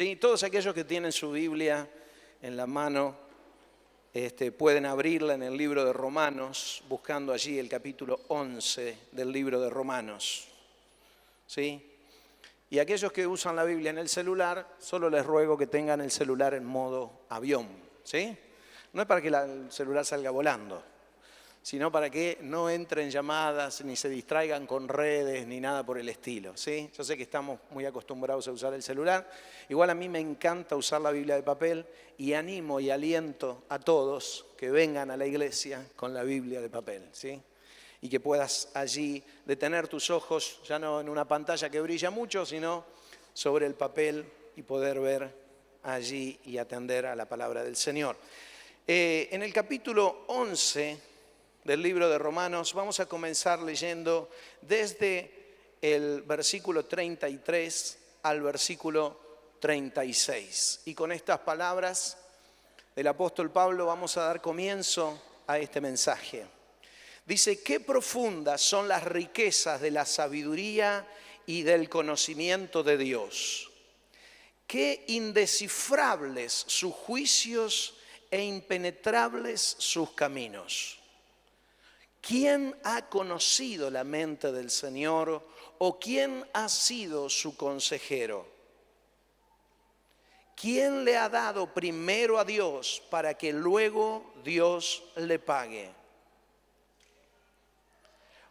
Sí, todos aquellos que tienen su Biblia en la mano pueden abrirla en el libro de Romanos, buscando allí el capítulo 11 del libro de Romanos. ¿Sí? Y aquellos que usan la Biblia en el celular, solo les ruego que tengan el celular en modo avión. ¿Sí? No es para que el celular salga volando, sino para que no entren llamadas, ni se distraigan con redes, ni nada por el estilo, ¿sí? Yo sé que estamos muy acostumbrados a usar el celular. Igual a mí me encanta usar la Biblia de papel y animo y aliento a todos que vengan a la iglesia con la Biblia de papel, ¿sí? Y que puedas allí detener tus ojos, ya no en una pantalla que brilla mucho, sino sobre el papel y poder ver allí y atender a la palabra del Señor. En el capítulo 11 del libro de Romanos vamos a comenzar leyendo desde el versículo 33 al versículo 36. Y con estas palabras del apóstol Pablo vamos a dar comienzo a este mensaje. Dice: qué profundas son las riquezas de la sabiduría y del conocimiento de Dios. Qué indescifrables sus juicios e impenetrables sus caminos. ¿Quién ha conocido la mente del Señor o quién ha sido su consejero? ¿Quién le ha dado primero a Dios para que luego Dios le pague?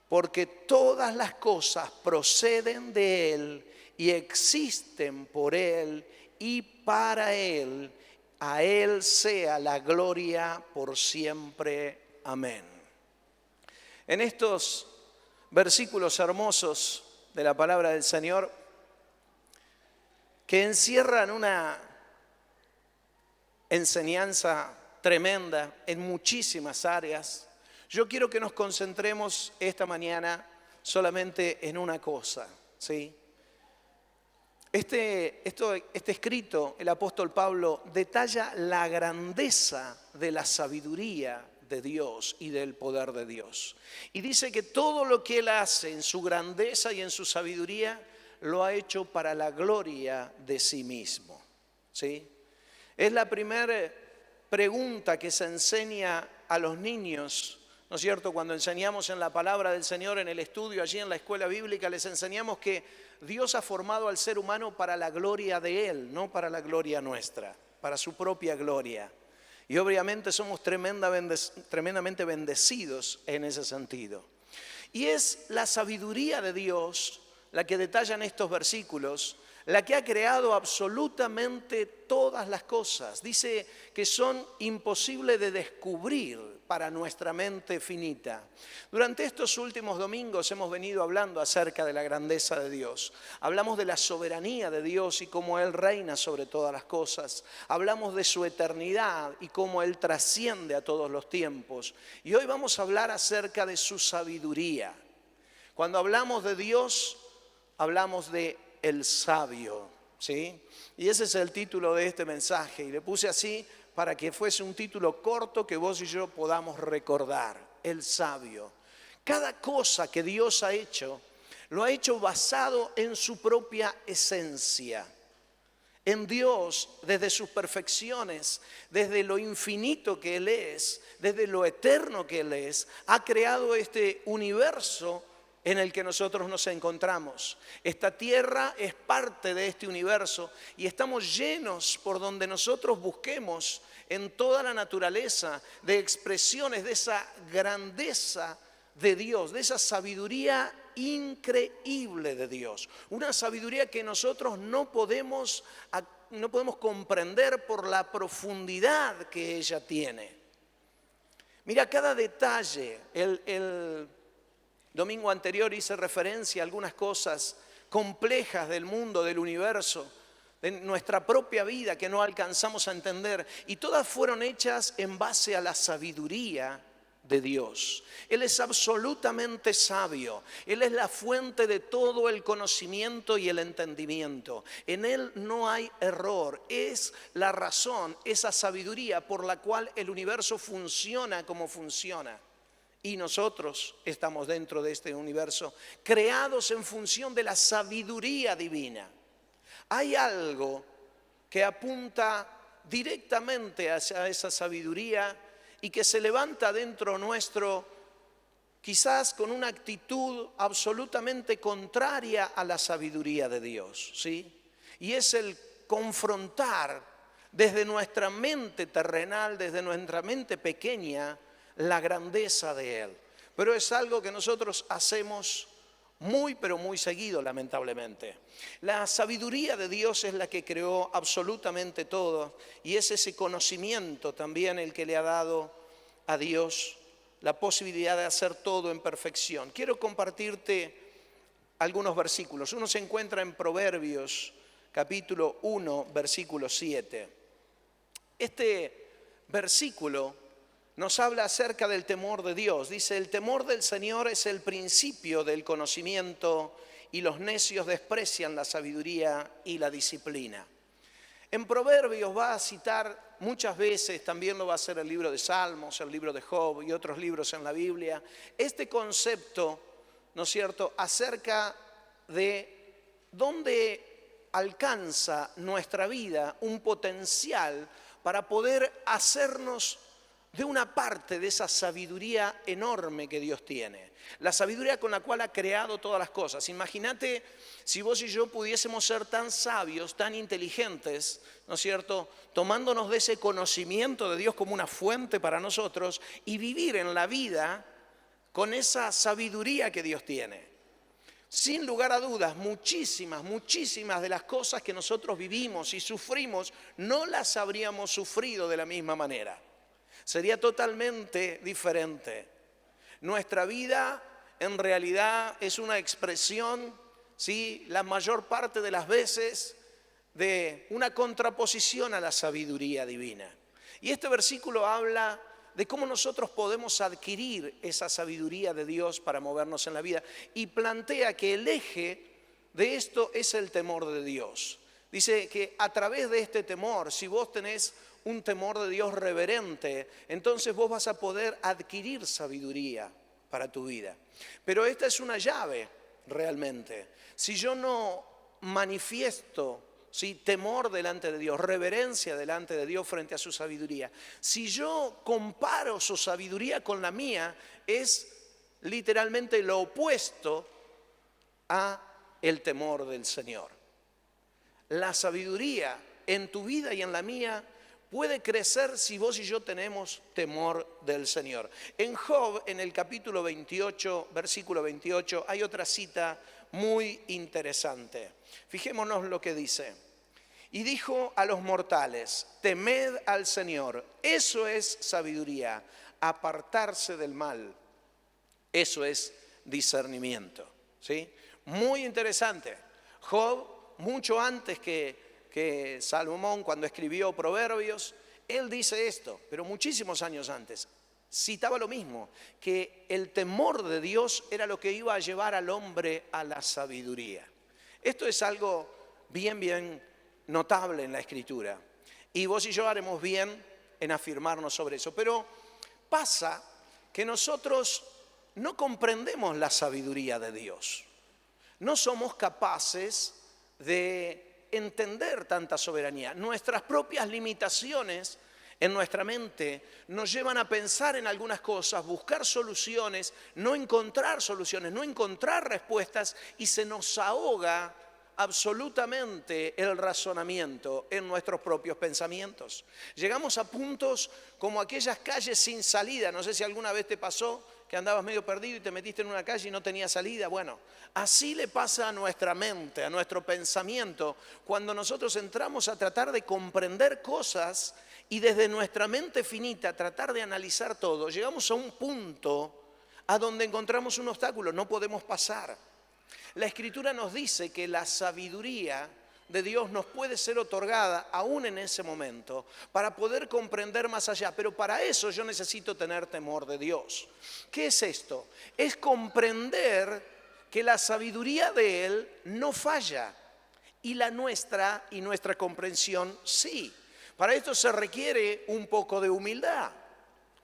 Porque todas las cosas proceden de Él y existen por Él y para Él. A Él sea la gloria por siempre. Amén. En estos versículos hermosos de la palabra del Señor, que encierran una enseñanza tremenda en muchísimas áreas, yo quiero que nos concentremos esta mañana solamente en una cosa, ¿sí? Este escrito, el apóstol Pablo detalla la grandeza de la sabiduría de Dios y del poder de Dios. Y dice que todo lo que Él hace en su grandeza y en su sabiduría lo ha hecho para la gloria de sí mismo, ¿sí? Es la primera pregunta que se enseña a los niños, ¿no es cierto? Cuando enseñamos en la palabra del Señor, en el estudio, allí en la escuela bíblica, les enseñamos que Dios ha formado al ser humano para la gloria de Él, no para la gloria nuestra, para su propia gloria. Y obviamente somos tremendamente bendecidos en ese sentido. Y es la sabiduría de Dios la que detalla en estos versículos, la que ha creado absolutamente todas las cosas. Dice que son imposibles de descubrir para nuestra mente finita. Durante estos últimos domingos hemos venido hablando acerca de la grandeza de Dios. Hablamos de la soberanía de Dios y cómo Él reina sobre todas las cosas. Hablamos de su eternidad y cómo Él trasciende a todos los tiempos. Y hoy vamos a hablar acerca de su sabiduría. Cuando hablamos de Dios, hablamos de el sabio, ¿sí? Y ese es el título de este mensaje. Y le puse así para que fuese un título corto que vos y yo podamos recordar. El sabio. Cada cosa que Dios ha hecho, lo ha hecho basado en su propia esencia. En Dios, desde sus perfecciones, desde lo infinito que Él es, desde lo eterno que Él es, ha creado este universo en el que nosotros nos encontramos. Esta tierra es parte de este universo y estamos llenos por donde nosotros busquemos en toda la naturaleza de expresiones de esa grandeza de Dios, de esa sabiduría increíble de Dios. Una sabiduría que nosotros no podemos comprender por la profundidad que ella tiene. Mira, cada detalle, el domingo anterior hice referencia a algunas cosas complejas del mundo, del universo, de nuestra propia vida que no alcanzamos a entender. Y todas fueron hechas en base a la sabiduría de Dios. Él es absolutamente sabio. Él es la fuente de todo el conocimiento y el entendimiento. En Él no hay error. Es la razón, esa sabiduría por la cual el universo funciona como funciona. Y nosotros estamos dentro de este universo, creados en función de la sabiduría divina. Hay algo que apunta directamente hacia esa sabiduría y que se levanta dentro nuestro, quizás con una actitud absolutamente contraria a la sabiduría de Dios, ¿sí? Y es el confrontar desde nuestra mente terrenal, desde nuestra mente pequeña, la grandeza de Él. Pero es algo que nosotros hacemos muy, pero muy seguido, lamentablemente. La sabiduría de Dios es la que creó absolutamente todo y es ese conocimiento también el que le ha dado a Dios la posibilidad de hacer todo en perfección. Quiero compartirte algunos versículos. Uno se encuentra en Proverbios, capítulo 1, versículo 7. Este versículo nos habla acerca del temor de Dios. Dice, el temor del Señor es el principio del conocimiento y los necios desprecian la sabiduría y la disciplina. En Proverbios va a citar muchas veces, también lo va a hacer el libro de Salmos, el libro de Job y otros libros en la Biblia, este concepto, ¿no es cierto?, acerca de dónde alcanza nuestra vida un potencial para poder hacernos de una parte de esa sabiduría enorme que Dios tiene. La sabiduría con la cual ha creado todas las cosas. Imagínate si vos y yo pudiésemos ser tan sabios, tan inteligentes, ¿no es cierto?, tomándonos de ese conocimiento de Dios como una fuente para nosotros y vivir en la vida con esa sabiduría que Dios tiene. Sin lugar a dudas, muchísimas de las cosas que nosotros vivimos y sufrimos, no las habríamos sufrido de la misma manera. Sería totalmente diferente. Nuestra vida en realidad es una expresión, ¿sí?, la mayor parte de las veces, de una contraposición a la sabiduría divina. Y este versículo habla de cómo nosotros podemos adquirir esa sabiduría de Dios para movernos en la vida y plantea que el eje de esto es el temor de Dios. Dice que a través de este temor, si vos tenés un temor de Dios reverente, entonces vos vas a poder adquirir sabiduría para tu vida. Pero esta es una llave realmente. Si yo no manifiesto, ¿sí?, temor delante de Dios, reverencia delante de Dios frente a su sabiduría, si yo comparo su sabiduría con la mía, es literalmente lo opuesto a el temor del Señor. La sabiduría en tu vida y en la mía puede crecer si vos y yo tenemos temor del Señor. En Job, en el capítulo 28, versículo 28, hay otra cita muy interesante. Fijémonos lo que dice. Y dijo a los mortales, temed al Señor, eso es sabiduría, apartarse del mal, eso es discernimiento. ¿Sí? Muy interesante. Job, mucho antes que Salomón, cuando escribió Proverbios, él dice esto, pero muchísimos años antes, citaba lo mismo, que el temor de Dios era lo que iba a llevar al hombre a la sabiduría. Esto es algo bien notable en la Escritura, y vos y yo haremos bien en afirmarnos sobre eso, pero pasa que nosotros no comprendemos la sabiduría de Dios, no somos capaces de entender tanta soberanía. Nuestras propias limitaciones en nuestra mente nos llevan a pensar en algunas cosas, buscar soluciones, no encontrar soluciones, no encontrar respuestas y se nos ahoga absolutamente el razonamiento en nuestros propios pensamientos. Llegamos a puntos como aquellas calles sin salida. No sé si alguna vez te pasó que andabas medio perdido y te metiste en una calle y no tenía salida. Bueno, así le pasa a nuestra mente, a nuestro pensamiento, cuando nosotros entramos a tratar de comprender cosas y desde nuestra mente finita tratar de analizar todo, llegamos a un punto a donde encontramos un obstáculo, no podemos pasar. La Escritura nos dice que la sabiduría de Dios nos puede ser otorgada aún en ese momento para poder comprender más allá, pero para eso yo necesito tener temor de Dios. ¿Qué es esto? Es comprender que la sabiduría de Él no falla y la nuestra y nuestra comprensión sí. Para esto se requiere un poco de humildad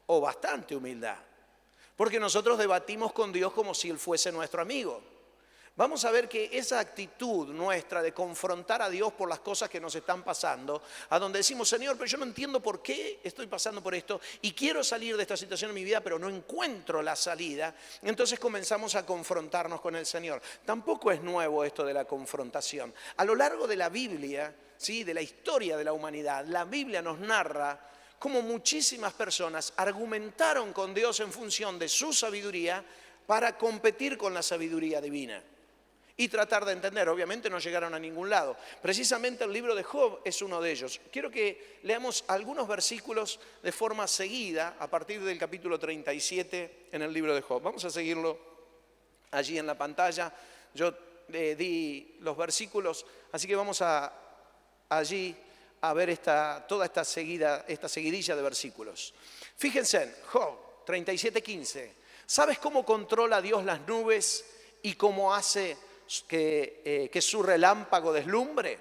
o bastante humildad, porque nosotros debatimos con Dios como si Él fuese nuestro amigo. Vamos a ver que esa actitud nuestra de confrontar a Dios por las cosas que nos están pasando, a donde decimos, Señor, pero yo no entiendo por qué estoy pasando por esto y quiero salir de esta situación en mi vida, pero no encuentro la salida, entonces comenzamos a confrontarnos con el Señor. Tampoco es nuevo esto de la confrontación. A lo largo de la Biblia, ¿sí?, de la historia de la humanidad, la Biblia nos narra cómo muchísimas personas argumentaron con Dios en función de su sabiduría para competir con la sabiduría divina y tratar de entender. Obviamente no llegaron a ningún lado. Precisamente el libro de Job es uno de ellos. Quiero que leamos algunos versículos de forma seguida a partir del capítulo 37 en el libro de Job. Vamos a seguirlo allí en la pantalla. Yo di los versículos, así que vamos allí a ver toda esta seguidilla de versículos. Fíjense en Job 37:15. ¿Sabes cómo controla Dios las nubes y cómo hace que su relámpago deslumbre?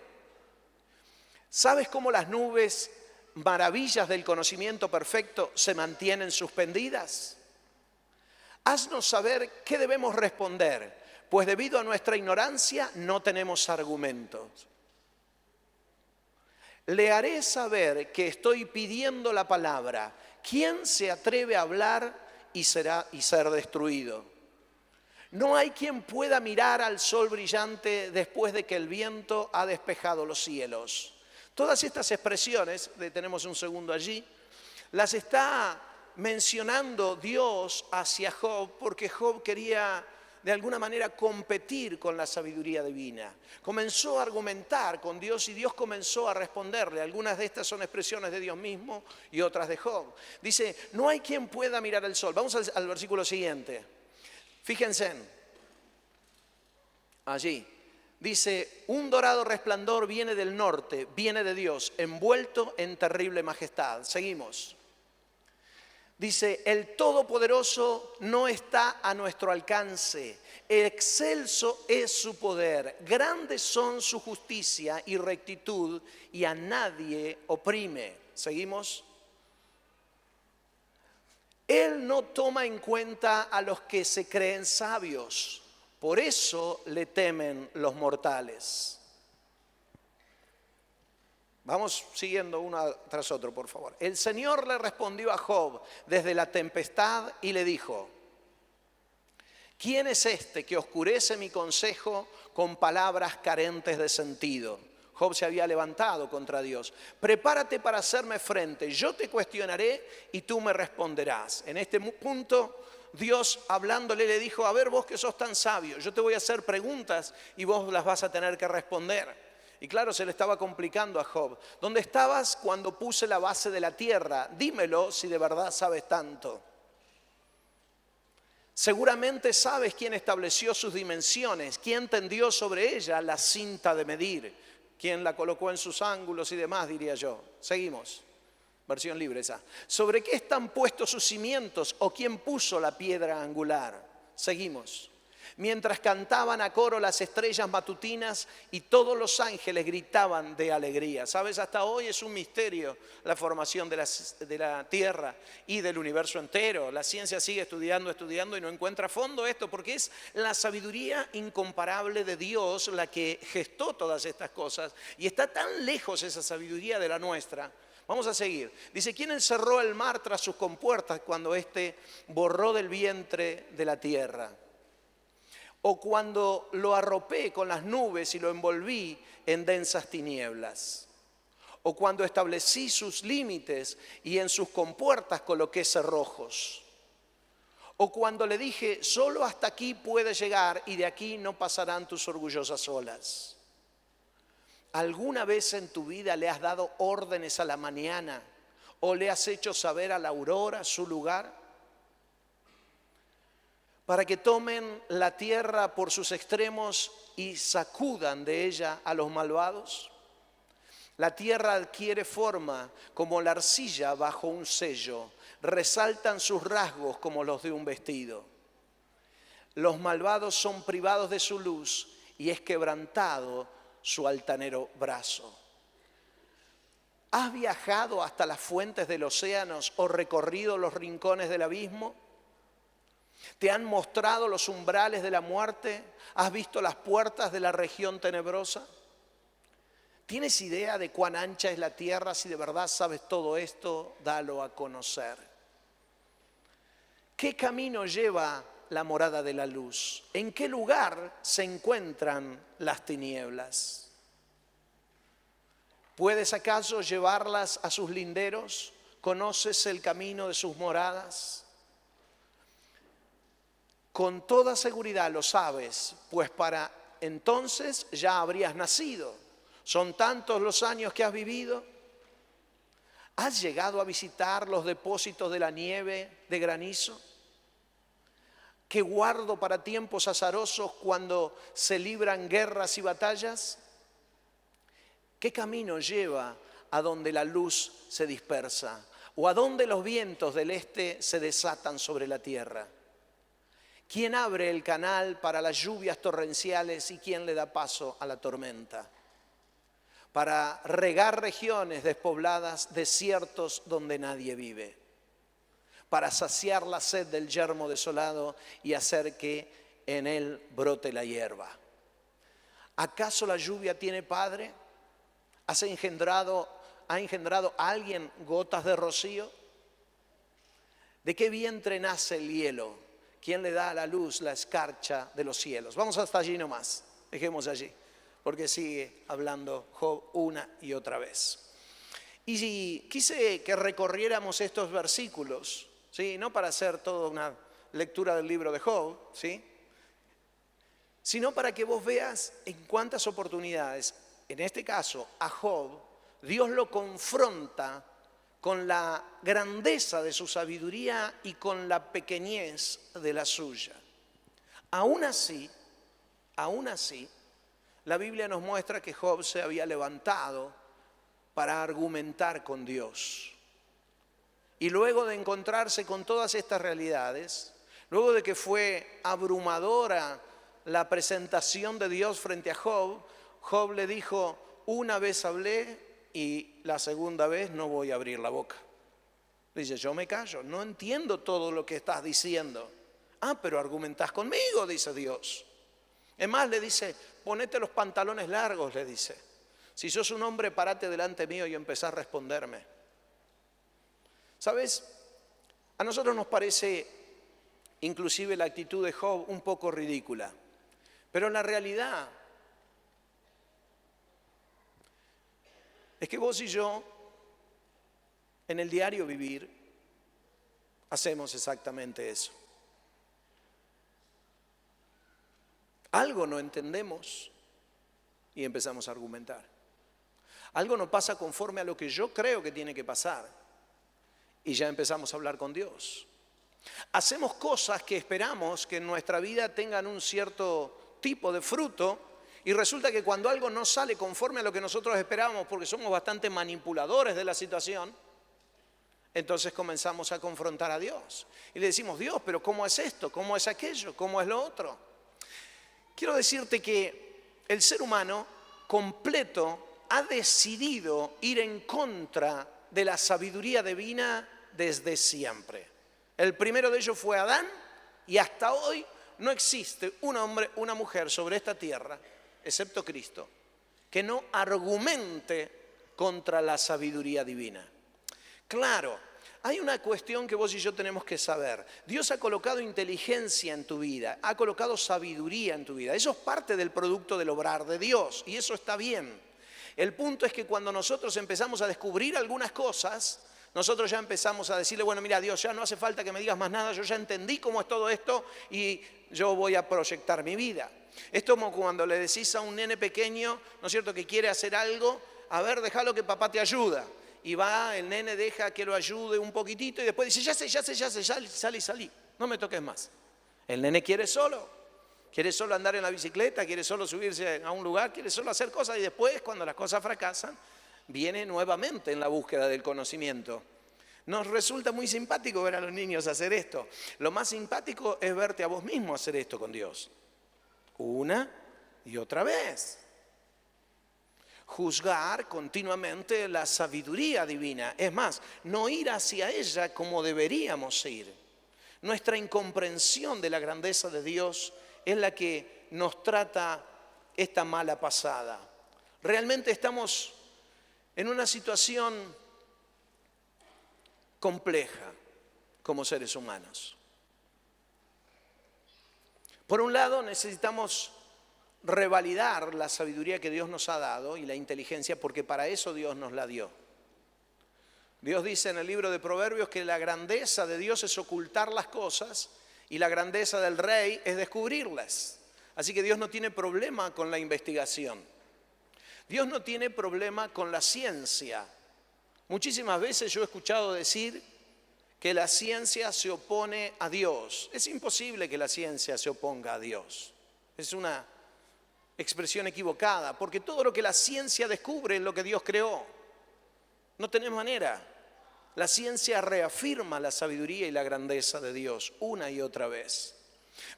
¿Sabes cómo las nubes, maravillas del conocimiento perfecto, se mantienen suspendidas? Haznos saber qué debemos responder, pues debido a nuestra ignorancia no tenemos argumentos. Le haré saber que estoy pidiendo la palabra. ¿Quién se atreve a hablar y ser destruido? No hay quien pueda mirar al sol brillante después de que el viento ha despejado los cielos. Todas estas expresiones, detenemos un segundo allí, las está mencionando Dios hacia Job porque Job quería de alguna manera competir con la sabiduría divina. Comenzó a argumentar con Dios y Dios comenzó a responderle. Algunas de estas son expresiones de Dios mismo y otras de Job. Dice, no hay quien pueda mirar al sol. Vamos al versículo siguiente. Fíjense, allí dice, un dorado resplandor viene del norte, viene de Dios, envuelto en terrible majestad. Seguimos. Dice, el Todopoderoso no está a nuestro alcance, excelso es su poder, grandes son su justicia y rectitud y a nadie oprime. Seguimos. Él no toma en cuenta a los que se creen sabios, por eso le temen los mortales. Vamos siguiendo uno tras otro, por favor. El Señor le respondió a Job desde la tempestad y le dijo, ¿quién es este que oscurece mi consejo con palabras carentes de sentido? Job se había levantado contra Dios. Prepárate para hacerme frente, yo te cuestionaré y tú me responderás. En este punto, Dios hablándole le dijo, a ver vos que sos tan sabio, yo te voy a hacer preguntas y vos las vas a tener que responder. Y claro, se le estaba complicando a Job. ¿Dónde estabas cuando puse la base de la tierra? Dímelo si de verdad sabes tanto. Seguramente sabes quién estableció sus dimensiones, quién tendió sobre ella la cinta de medir, quién la colocó en sus ángulos y demás, diría yo. Seguimos, versión libre esa. ¿Sobre qué están puestos sus cimientos o quién puso la piedra angular? Seguimos. Mientras cantaban a coro las estrellas matutinas y todos los ángeles gritaban de alegría. ¿Sabes? Hasta hoy es un misterio la formación de la Tierra y del universo entero. La ciencia sigue estudiando y no encuentra fondo esto porque es la sabiduría incomparable de Dios la que gestó todas estas cosas y está tan lejos esa sabiduría de la nuestra. Vamos a seguir. Dice, ¿quién encerró el mar tras sus compuertas cuando éste borró del vientre de la tierra? O cuando lo arropé con las nubes y lo envolví en densas tinieblas. O cuando establecí sus límites y en sus compuertas coloqué cerrojos. O cuando le dije, solo hasta aquí puedes llegar y de aquí no pasarán tus orgullosas olas. ¿Alguna vez en tu vida le has dado órdenes a la mañana o le has hecho saber a la aurora su lugar? Para que tomen la tierra por sus extremos y sacudan de ella a los malvados. La tierra adquiere forma como la arcilla bajo un sello, resaltan sus rasgos como los de un vestido. Los malvados son privados de su luz y es quebrantado su altanero brazo. ¿Has viajado hasta las fuentes de los océanos o recorrido los rincones del abismo? ¿Te han mostrado los umbrales de la muerte? ¿Has visto las puertas de la región tenebrosa? ¿Tienes idea de cuán ancha es la tierra? Si de verdad sabes todo esto, dalo a conocer. ¿Qué camino lleva la morada de la luz? ¿En qué lugar se encuentran las tinieblas? ¿Puedes acaso llevarlas a sus linderos? ¿Conoces el camino de sus moradas? Con toda seguridad lo sabes, pues para entonces ya habrías nacido. ¿Son tantos los años que has vivido? ¿Has llegado a visitar los depósitos de la nieve de granizo, que guardo para tiempos azarosos cuando se libran guerras y batallas? ¿Qué camino lleva a donde la luz se dispersa o a donde los vientos del este se desatan sobre la tierra? ¿Quién abre el canal para las lluvias torrenciales y quién le da paso a la tormenta? Para regar regiones despobladas, desiertos donde nadie vive, para saciar la sed del yermo desolado y hacer que en él brote la hierba. ¿Acaso la lluvia tiene padre? ¿Ha engendrado a alguien gotas de rocío? ¿De qué vientre nace el hielo? ¿Quién le da a la luz la escarcha de los cielos? Vamos hasta allí nomás, dejemos allí, porque sigue hablando Job una y otra vez. Y quise que recorriéramos estos versículos, ¿sí? No para hacer toda una lectura del libro de Job, ¿sí? Sino para que vos veas en cuántas oportunidades, en este caso a Job, Dios lo confronta con la grandeza de su sabiduría y con la pequeñez de la suya. Aún así, la Biblia nos muestra que Job se había levantado para argumentar con Dios. Y luego de encontrarse con todas estas realidades, luego de que fue abrumadora la presentación de Dios frente a Job, Job le dijo: una vez hablé y la segunda vez no voy a abrir la boca. Dice: yo me callo, no entiendo todo lo que estás diciendo. Ah, pero argumentás conmigo, dice Dios. Es más, le dice: ponete los pantalones largos, le dice. Si sos un hombre, parate delante mío y empezá a responderme. ¿Sabes? A nosotros nos parece inclusive la actitud de Job un poco ridícula. Pero la realidad es que vos y yo, en el diario vivir, hacemos exactamente eso. Algo no entendemos y empezamos a argumentar. Algo no pasa conforme a lo que yo creo que tiene que pasar y ya empezamos a hablar con Dios. Hacemos cosas que esperamos que en nuestra vida tengan un cierto tipo de fruto y resulta que cuando algo no sale conforme a lo que nosotros esperábamos, porque somos bastante manipuladores de la situación, entonces comenzamos a confrontar a Dios y le decimos: Dios, pero ¿cómo es esto? ¿Cómo es aquello? ¿Cómo es lo otro? Quiero decirte que el ser humano completo ha decidido ir en contra de la sabiduría divina desde siempre. El primero de ellos fue Adán y hasta hoy no existe un hombre, una mujer sobre esta tierra, excepto Cristo, que no argumente contra la sabiduría divina. Claro, hay una cuestión que vos y yo tenemos que saber. Dios ha colocado inteligencia en tu vida, ha colocado sabiduría en tu vida. Eso es parte del producto del obrar de Dios y eso está bien. El punto es que cuando nosotros empezamos a descubrir algunas cosas, nosotros ya empezamos a decirle: bueno, mira, Dios, ya no hace falta que me digas más nada, yo ya entendí cómo es todo esto y yo voy a proyectar mi vida. Es como cuando le decís a un nene pequeño, ¿no es cierto?, que quiere hacer algo: a ver, déjalo que papá te ayuda. Y va, el nene deja que lo ayude un poquitito y después dice: ya sé, salí, no me toques más. El nene quiere solo andar en la bicicleta, quiere solo subirse a un lugar, quiere solo hacer cosas y después, cuando las cosas fracasan, viene nuevamente en la búsqueda del conocimiento. Nos resulta muy simpático ver a los niños hacer esto. Lo más simpático es verte a vos mismo hacer esto con Dios. Una y otra vez. Juzgar continuamente la sabiduría divina. Es más, no ir hacia ella como deberíamos ir. nuestra incomprensión de la grandeza de Dios es la que nos trata esta mala pasada. Realmente estamos en una situación compleja como seres humanos. Por un lado, necesitamos revalidar la sabiduría que Dios nos ha dado y la inteligencia, porque para eso Dios nos la dio. Dios dice en el libro de Proverbios que la grandeza de Dios es ocultar las cosas y la grandeza del rey es descubrirlas. Así que Dios no tiene problema con la investigación. Dios no tiene problema con la ciencia. Muchísimas veces yo he escuchado decir que la ciencia se opone a Dios. Es imposible que la ciencia se oponga a Dios. Es una expresión equivocada, porque todo lo que la ciencia descubre es lo que Dios creó. No tenés manera. La ciencia reafirma la sabiduría y la grandeza de Dios una y otra vez.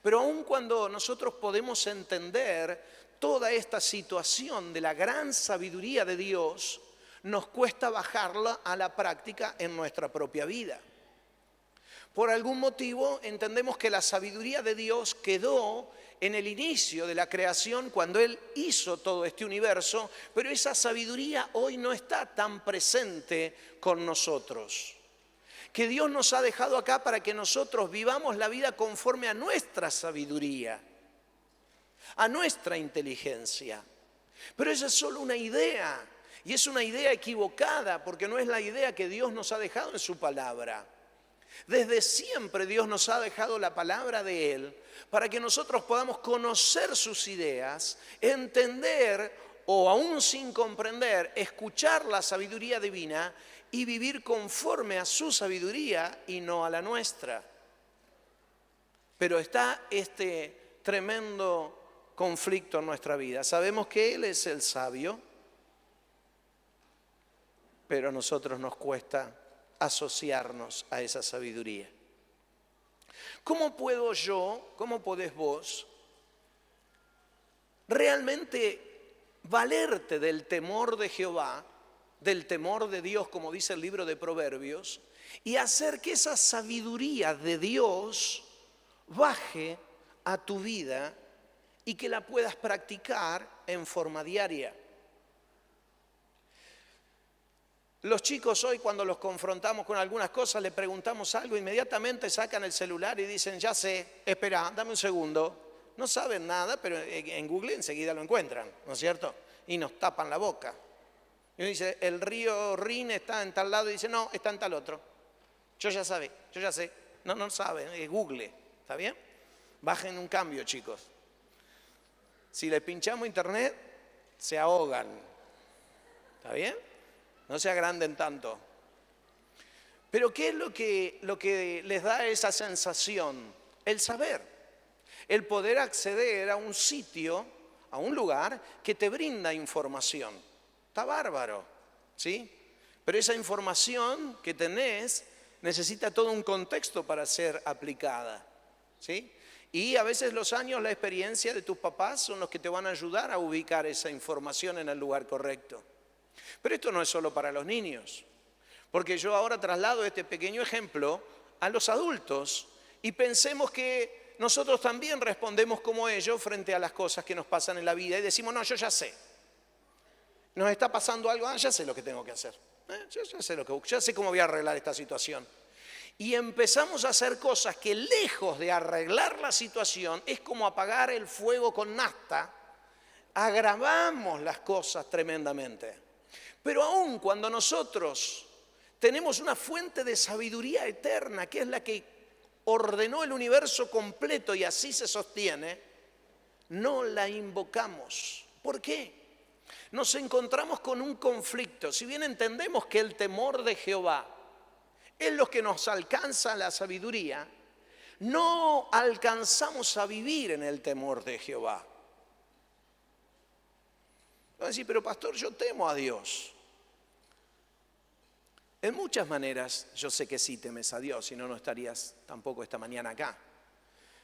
Pero aun cuando nosotros podemos entender toda esta situación de la gran sabiduría de Dios, nos cuesta bajarla a la práctica en nuestra propia vida. Por algún motivo entendemos que la sabiduría de Dios quedó en el inicio de la creación cuando Él hizo todo este universo, pero esa sabiduría hoy no está tan presente con nosotros. Que Dios nos ha dejado acá para que nosotros vivamos la vida conforme a nuestra sabiduría, a nuestra inteligencia. Pero esa es solo una idea, y es una idea equivocada, porque no es la idea que Dios nos ha dejado en su palabra. Desde siempre Dios nos ha dejado la palabra de Él para que nosotros podamos conocer sus ideas, entender o aún sin comprender, escuchar la sabiduría divina y vivir conforme a su sabiduría y no a la nuestra. Pero está este tremendo conflicto en nuestra vida. Sabemos que Él es el sabio, pero a nosotros nos cuesta asociarnos a esa sabiduría. ¿Cómo puedo yo, cómo podés vos realmente valerte del temor de Jehová, del temor de Dios, como dice el libro de Proverbios, y hacer que esa sabiduría de Dios baje a tu vida y que la puedas practicar en forma diaria? Los chicos hoy, cuando los confrontamos con algunas cosas, le preguntamos algo, inmediatamente sacan el celular y dicen, ya sé, espera, dame un segundo. No saben nada, pero en Google enseguida lo encuentran, ¿no es cierto? Y nos tapan la boca. Y uno dice, el río Rin está en tal lado, y dice, no, está en tal otro. Yo ya sé. No saben, es Google, ¿está bien? Bajen un cambio, chicos. Si les pinchamos internet, se ahogan, ¿está bien? No se agranden tanto. Pero ¿qué es lo que les da esa sensación? El saber, el poder acceder a un sitio, a un lugar que te brinda información. Está bárbaro, ¿sí? Pero esa información que tenés necesita todo un contexto para ser aplicada, ¿sí? Y a veces los años, la experiencia de tus papás son los que te van a ayudar a ubicar esa información en el lugar correcto. Pero esto no es solo para los niños, porque yo ahora traslado este pequeño ejemplo a los adultos y pensemos que nosotros también respondemos como ellos frente a las cosas que nos pasan en la vida y decimos, no, yo ya sé. Nos está pasando algo, ya sé lo que tengo que hacer. Ya sé cómo voy a arreglar esta situación. Y empezamos a hacer cosas que lejos de arreglar la situación, es como apagar el fuego con nafta, agravamos las cosas tremendamente. Pero aún cuando nosotros tenemos una fuente de sabiduría eterna, que es la que ordenó el universo completo y así se sostiene, no la invocamos. ¿Por qué? Nos encontramos con un conflicto. Si bien entendemos que el temor de Jehová es lo que nos alcanza la sabiduría, no alcanzamos a vivir en el temor de Jehová. Van a decir, pero pastor, yo temo a Dios. En muchas maneras, yo sé que sí temes a Dios, si no, no estarías tampoco esta mañana acá.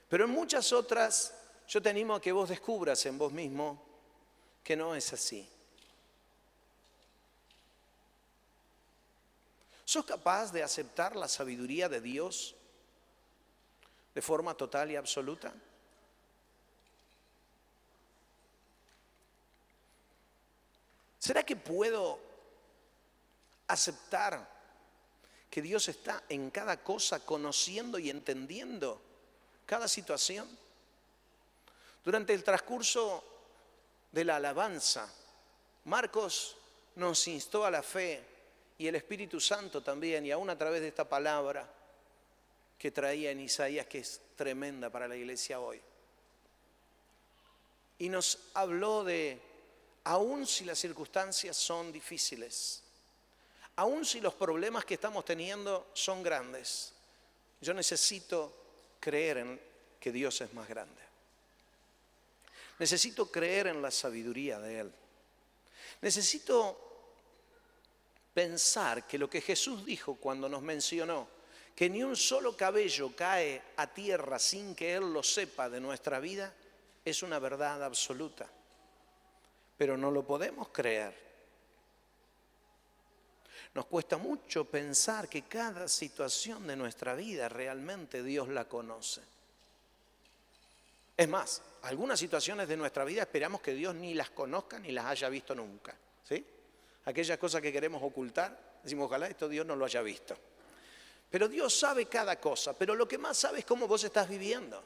Pero en muchas otras, yo te animo a que vos descubras en vos mismo que no es así. ¿Sos capaz de aceptar la sabiduría de Dios de forma total y absoluta? ¿Será que puedo aceptar que Dios está en cada cosa, conociendo y entendiendo cada situación? Durante el transcurso de la alabanza, Marcos nos instó a la fe y el Espíritu Santo también, y aún a través de esta palabra que traía en Isaías, que es tremenda para la iglesia hoy. Y nos habló de, aún si las circunstancias son difíciles, aún si los problemas que estamos teniendo son grandes, yo necesito creer en que Dios es más grande. Necesito creer en la sabiduría de Él. Necesito pensar que lo que Jesús dijo cuando nos mencionó que ni un solo cabello cae a tierra sin que Él lo sepa de nuestra vida, es una verdad absoluta. Pero no lo podemos creer. Nos cuesta mucho pensar que cada situación de nuestra vida realmente Dios la conoce. Es más, algunas situaciones de nuestra vida esperamos que Dios ni las conozca ni las haya visto nunca, ¿sí? Aquellas cosas que queremos ocultar, decimos, ojalá esto Dios no lo haya visto. Pero Dios sabe cada cosa, pero lo que más sabe es cómo vos estás viviendo.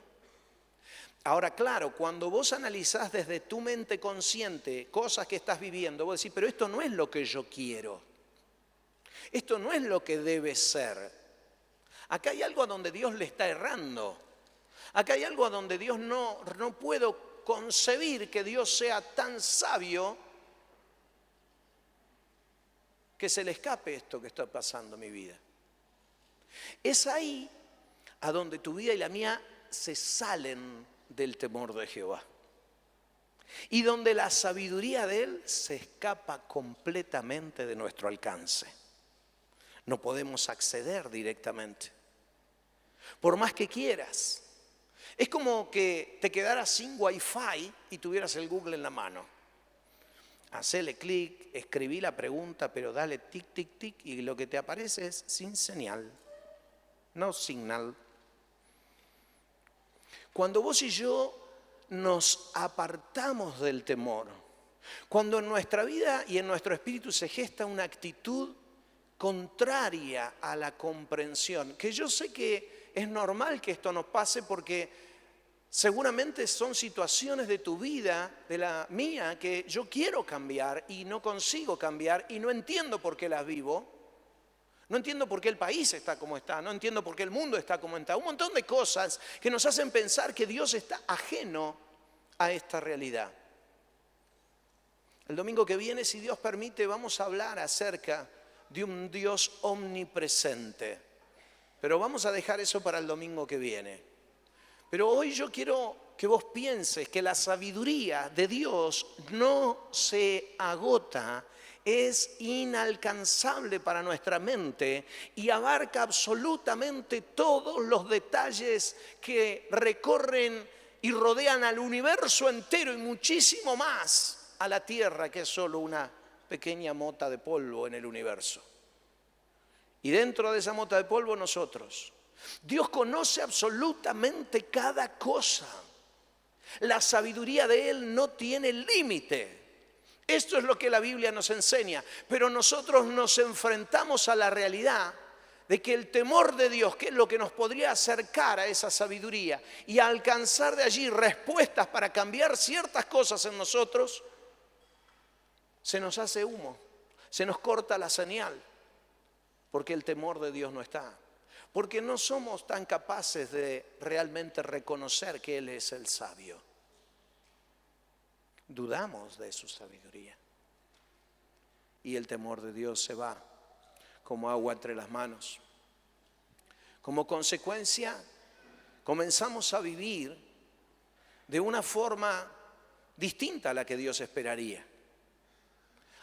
Ahora, claro, cuando vos analizás desde tu mente consciente cosas que estás viviendo, vos decís, pero esto no es lo que yo quiero. Esto no es lo que debe ser. Acá hay algo a donde Dios le está errando. Acá hay algo a donde Dios no puedo concebir que Dios sea tan sabio que se le escape esto que está pasando en mi vida. Es ahí a donde tu vida y la mía se salen del temor de Jehová. Y donde la sabiduría de Él se escapa completamente de nuestro alcance. No podemos acceder directamente. Por más que quieras. Es como que te quedaras sin Wi-Fi y tuvieras el Google en la mano. Hacele clic, escribí la pregunta, pero dale tic, tic, tic, y lo que te aparece es sin señal, no signal. Cuando vos y yo nos apartamos del temor, cuando en nuestra vida y en nuestro espíritu se gesta una actitud contraria a la comprensión, que yo sé que es normal que esto nos pase porque seguramente son situaciones de tu vida, de la mía, que yo quiero cambiar y no consigo cambiar y no entiendo por qué las vivo. No entiendo por qué el país está como está, no entiendo por qué el mundo está como está. Un montón de cosas que nos hacen pensar que Dios está ajeno a esta realidad. El domingo que viene, si Dios permite, vamos a hablar acerca de un Dios omnipresente. Pero vamos a dejar eso para el domingo que viene. Pero hoy yo quiero que vos pienses que la sabiduría de Dios no se agota, es inalcanzable para nuestra mente y abarca absolutamente todos los detalles que recorren y rodean al universo entero y muchísimo más a la Tierra, que es solo una pequeña mota de polvo en el universo. Y dentro de esa mota de polvo nosotros. Dios conoce absolutamente cada cosa. La sabiduría de Él no tiene límite. Esto es lo que la Biblia nos enseña. Pero nosotros nos enfrentamos a la realidad de que el temor de Dios, que es lo que nos podría acercar a esa sabiduría y a alcanzar de allí respuestas para cambiar ciertas cosas en nosotros, se nos hace humo, se nos corta la señal, porque el temor de Dios no está. Porque no somos tan capaces de realmente reconocer que Él es el sabio. Dudamos de su sabiduría. Y el temor de Dios se va como agua entre las manos. Como consecuencia, comenzamos a vivir de una forma distinta a la que Dios esperaría.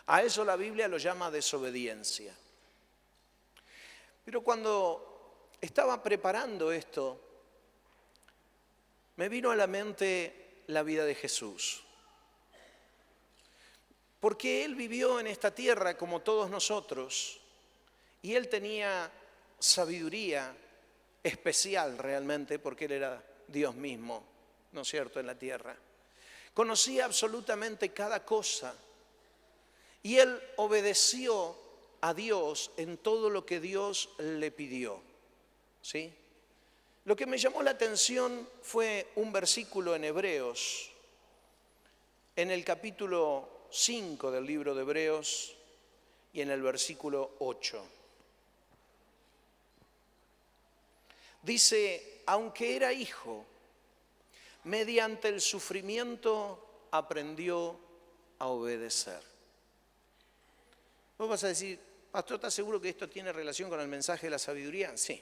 A eso la Biblia lo llama desobediencia. Pero cuando estaba preparando esto, me vino a la mente la vida de Jesús. Porque Él vivió en esta tierra como todos nosotros y Él tenía sabiduría especial realmente, porque Él era Dios mismo, ¿no es cierto?, en la tierra. Conocía absolutamente cada cosa y Él obedeció a Dios en todo lo que Dios le pidió, ¿sí? Lo que me llamó la atención fue un versículo en Hebreos, en el capítulo 5 del libro de Hebreos y en el versículo 8. Dice, aunque era hijo, mediante el sufrimiento aprendió a obedecer. Vos vas a decir, pastor, ¿estás seguro que esto tiene relación con el mensaje de la sabiduría? Sí,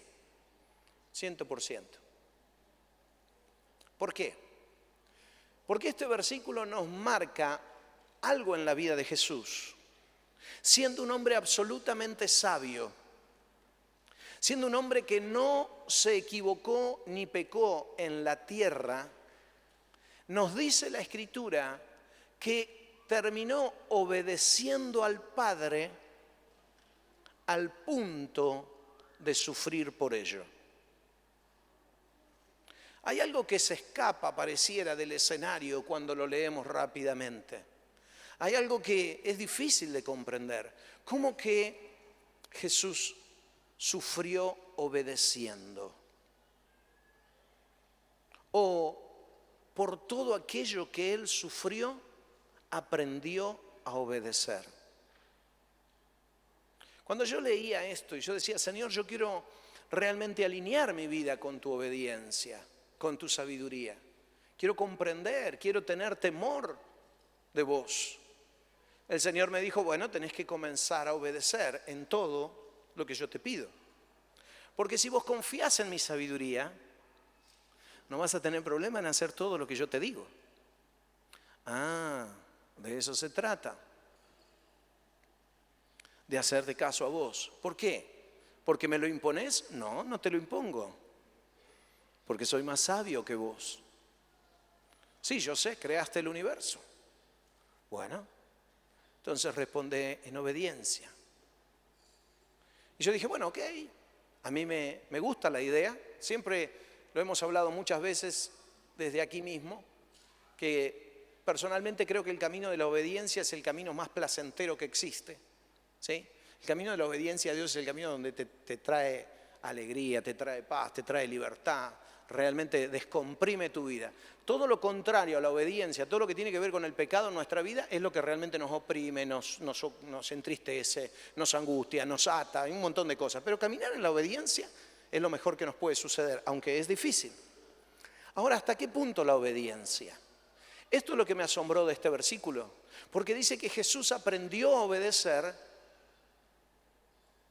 100%. ¿Por qué? Porque este versículo nos marca algo en la vida de Jesús. Siendo un hombre absolutamente sabio, siendo un hombre que no se equivocó ni pecó en la tierra, nos dice la Escritura que terminó obedeciendo al Padre al punto de sufrir por ello. Hay algo que se escapa, pareciera, del escenario cuando lo leemos rápidamente. Hay algo que es difícil de comprender. ¿Cómo que Jesús sufrió obedeciendo? O por todo aquello que Él sufrió, aprendió a obedecer. Cuando yo leía esto y yo decía, Señor, yo quiero realmente alinear mi vida con tu obediencia, con tu sabiduría. Quiero comprender, quiero tener temor de vos. El Señor me dijo, bueno, tenés que comenzar a obedecer en todo lo que yo te pido. Porque si vos confías en mi sabiduría, no vas a tener problema en hacer todo lo que yo te digo. Ah, de eso se trata. De hacerte caso a vos. ¿Por qué? ¿Porque me lo imponés? No, no te lo impongo. Porque soy más sabio que vos. Sí, yo sé, creaste el universo. Bueno, entonces responde en obediencia. Y yo dije, bueno, ok, a mí me gusta la idea. Siempre lo hemos hablado muchas veces desde aquí mismo, que personalmente creo que el camino de la obediencia es el camino más placentero que existe. ¿Sí? El camino de la obediencia a Dios es el camino donde te trae alegría, te trae paz, te trae libertad, realmente descomprime tu vida. Todo lo contrario a la obediencia, todo lo que tiene que ver con el pecado en nuestra vida es lo que realmente nos oprime, nos entristece, nos angustia, nos ata, hay un montón de cosas. Pero caminar en la obediencia es lo mejor que nos puede suceder, aunque es difícil. Ahora, ¿hasta qué punto la obediencia? Esto es lo que me asombró de este versículo, porque dice que Jesús aprendió a obedecer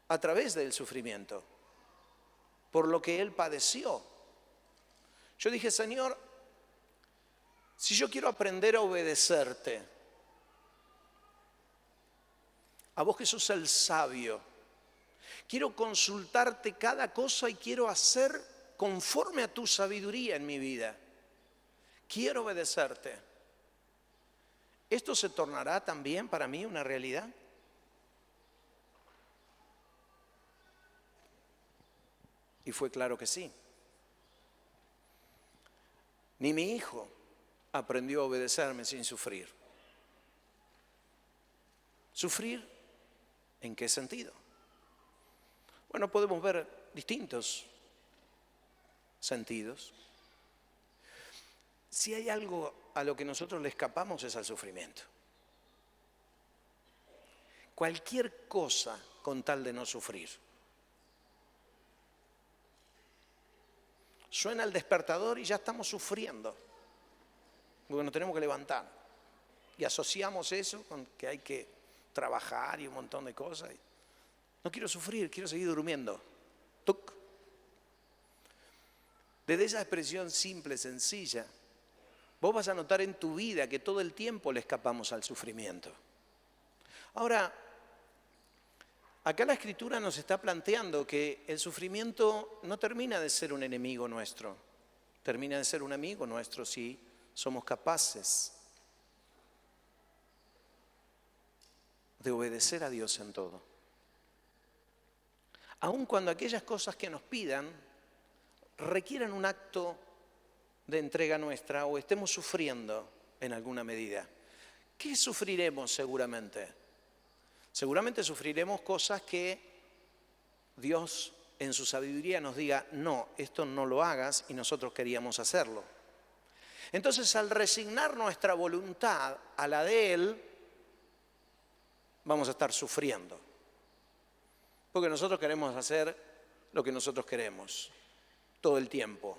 a través del sufrimiento, por lo que Él padeció. Yo dije, Señor, si yo quiero aprender a obedecerte, a vos que sos el sabio, quiero consultarte cada cosa y quiero hacer conforme a tu sabiduría en mi vida. Quiero obedecerte. ¿Esto se tornará también para mí una realidad? Y fue claro que sí. Ni mi hijo aprendió a obedecerme sin sufrir. ¿Sufrir en qué sentido? Bueno, podemos ver distintos sentidos. Si hay algo a lo que nosotros le escapamos es al sufrimiento. Cualquier cosa con tal de no sufrir. Suena el despertador y ya estamos sufriendo, porque nos tenemos que levantar. Y asociamos eso con que hay que trabajar y un montón de cosas. No quiero sufrir, quiero seguir durmiendo. ¡Tuc! Desde esa expresión simple, sencilla, vos vas a notar en tu vida que todo el tiempo le escapamos al sufrimiento. Ahora, acá la Escritura nos está planteando que el sufrimiento no termina de ser un enemigo nuestro, termina de ser un amigo nuestro si somos capaces de obedecer a Dios en todo. Aun cuando aquellas cosas que nos pidan requieran un acto de entrega nuestra o estemos sufriendo en alguna medida. ¿Qué sufriremos seguramente? Seguramente sufriremos cosas que Dios en su sabiduría nos diga, no, esto no lo hagas, y nosotros queríamos hacerlo. Entonces, al resignar nuestra voluntad a la de Él, vamos a estar sufriendo. Porque nosotros queremos hacer lo que nosotros queremos todo el tiempo.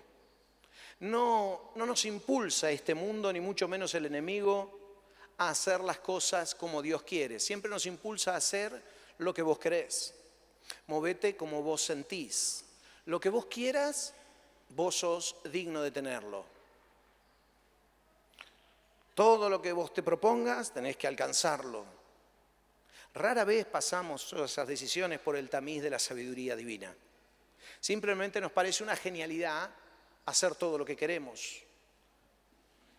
No nos impulsa este mundo, ni mucho menos el enemigo, a hacer las cosas como Dios quiere. Siempre nos impulsa a hacer lo que vos querés. Movete como vos sentís. Lo que vos quieras, vos sos digno de tenerlo. Todo lo que vos te propongas, tenés que alcanzarlo. Rara vez pasamos todas esas decisiones por el tamiz de la sabiduría divina. Simplemente nos parece una genialidad hacer todo lo que queremos.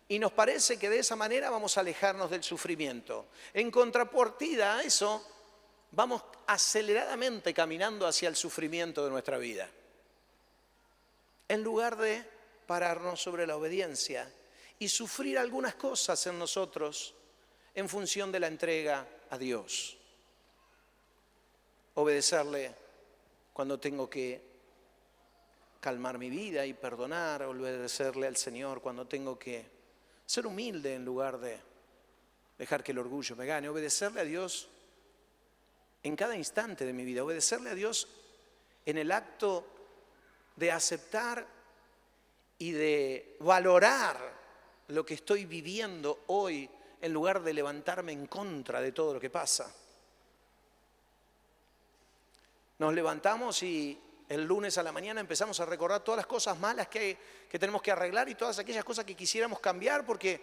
Y nos parece que de esa manera vamos a alejarnos del sufrimiento. En contrapartida a eso, vamos aceleradamente caminando hacia el sufrimiento de nuestra vida. En lugar de pararnos sobre la obediencia y sufrir algunas cosas en nosotros en función de la entrega a Dios. Obedecerle cuando tengo que calmar mi vida y perdonar, obedecerle al Señor cuando tengo que ser humilde en lugar de dejar que el orgullo me gane, obedecerle a Dios en cada instante de mi vida, obedecerle a Dios en el acto de aceptar y de valorar lo que estoy viviendo hoy en lugar de levantarme en contra de todo lo que pasa. Nos levantamos y el lunes a la mañana empezamos a recordar todas las cosas malas que tenemos que arreglar y todas aquellas cosas que quisiéramos cambiar, porque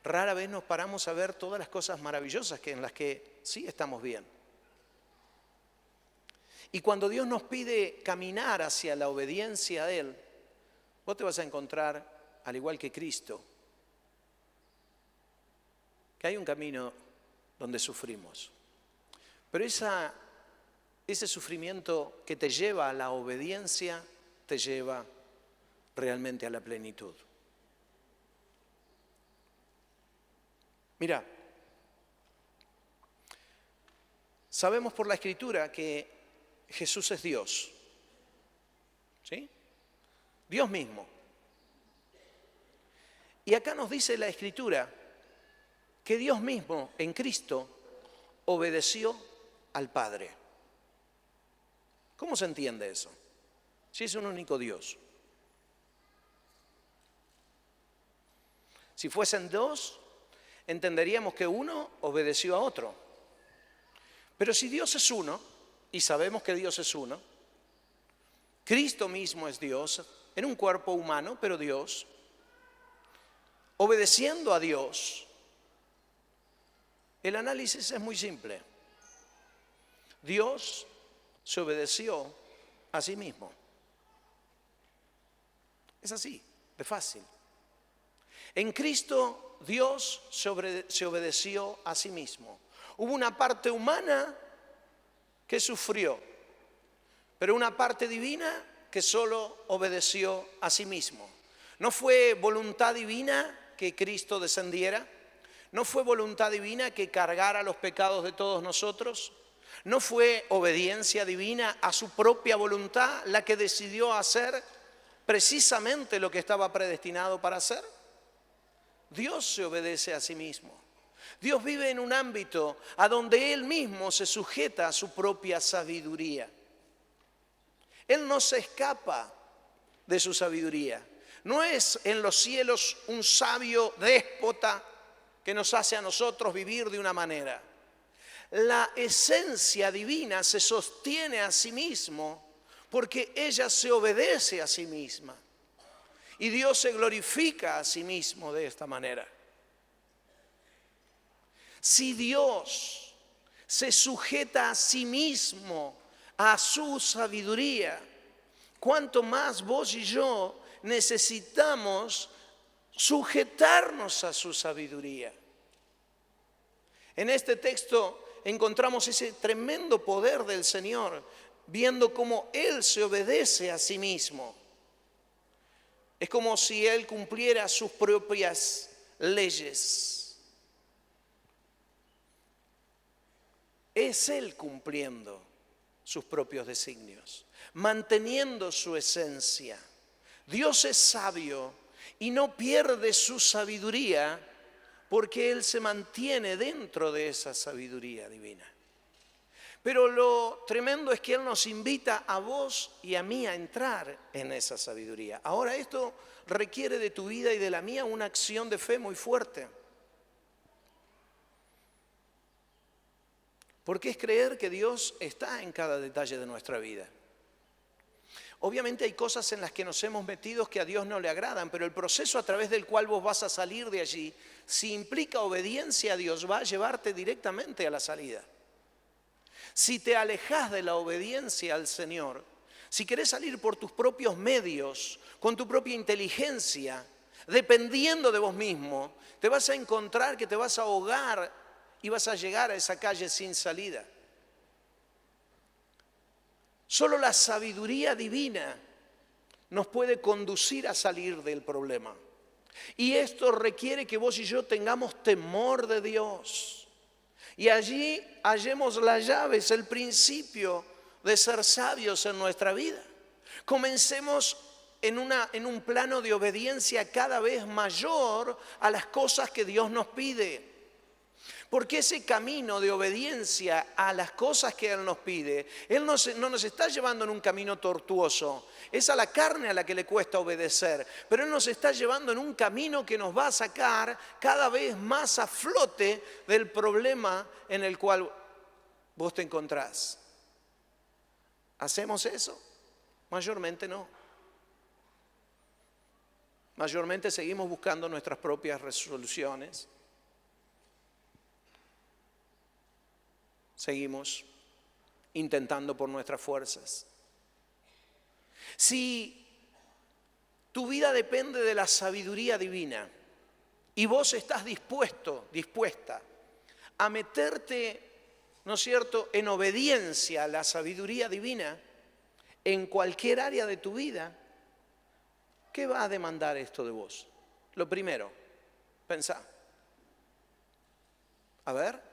rara vez nos paramos a ver todas las cosas maravillosas en las que sí estamos bien. Y cuando Dios nos pide caminar hacia la obediencia a Él, vos te vas a encontrar, al igual que Cristo, que hay un camino donde sufrimos. Pero ese sufrimiento que te lleva a la obediencia, te lleva realmente a la plenitud. Mira, sabemos por la Escritura que Jesús es Dios, ¿sí? Dios mismo. Y acá nos dice la Escritura que Dios mismo en Cristo obedeció al Padre. ¿Cómo se entiende eso? Si es un único Dios. Si fuesen dos, entenderíamos que uno obedeció a otro. Pero si Dios es uno, y sabemos que Dios es uno, Cristo mismo es Dios, en un cuerpo humano, pero Dios, obedeciendo a Dios, el análisis es muy simple. Dios se obedeció a sí mismo. Es así, de fácil. En Cristo Dios se obedeció a sí mismo. Hubo una parte humana que sufrió, pero una parte divina que solo obedeció a sí mismo. No fue voluntad divina que Cristo descendiera, no fue voluntad divina que cargara los pecados de todos nosotros, no fue obediencia divina a su propia voluntad la que decidió hacer precisamente lo que estaba predestinado para hacer. Dios se obedece a sí mismo. Dios vive en un ámbito a donde Él mismo se sujeta a su propia sabiduría. Él no se escapa de su sabiduría. No es en los cielos un sabio déspota que nos hace a nosotros vivir de una manera. La esencia divina se sostiene a sí mismo porque ella se obedece a sí misma. Y Dios se glorifica a sí mismo de esta manera. Si Dios se sujeta a sí mismo, a su sabiduría, cuánto más vos y yo necesitamos sujetarnos a su sabiduría. En este texto encontramos ese tremendo poder del Señor, viendo cómo Él se obedece a sí mismo. Es como si Él cumpliera sus propias leyes. Es Él cumpliendo sus propios designios, manteniendo su esencia. Dios es sabio y no pierde su sabiduría porque Él se mantiene dentro de esa sabiduría divina. Pero lo tremendo es que Él nos invita a vos y a mí a entrar en esa sabiduría. Ahora, esto requiere de tu vida y de la mía una acción de fe muy fuerte. Porque es creer que Dios está en cada detalle de nuestra vida. Obviamente hay cosas en las que nos hemos metido que a Dios no le agradan, pero el proceso a través del cual vos vas a salir de allí, si implica obediencia a Dios, va a llevarte directamente a la salida. Si te alejas de la obediencia al Señor, si querés salir por tus propios medios, con tu propia inteligencia, dependiendo de vos mismo, te vas a encontrar que te vas a ahogar y vas a llegar a esa calle sin salida. Solo la sabiduría divina nos puede conducir a salir del problema. Y esto requiere que vos y yo tengamos temor de Dios. Y allí hallemos las llaves, el principio de ser sabios en nuestra vida. Comencemos en un plano de obediencia cada vez mayor a las cosas que Dios nos pide. Porque ese camino de obediencia a las cosas que Él nos pide, Él no nos está llevando en un camino tortuoso. Es a la carne a la que le cuesta obedecer. Pero Él nos está llevando en un camino que nos va a sacar cada vez más a flote del problema en el cual vos te encontrás. ¿Hacemos eso? Mayormente no. Mayormente seguimos buscando nuestras propias resoluciones. Seguimos intentando por nuestras fuerzas. Si tu vida depende de la sabiduría divina y vos estás dispuesta a meterte, ¿no es cierto?, en obediencia a la sabiduría divina en cualquier área de tu vida, ¿qué va a demandar esto de vos? Lo primero, pensá. A ver.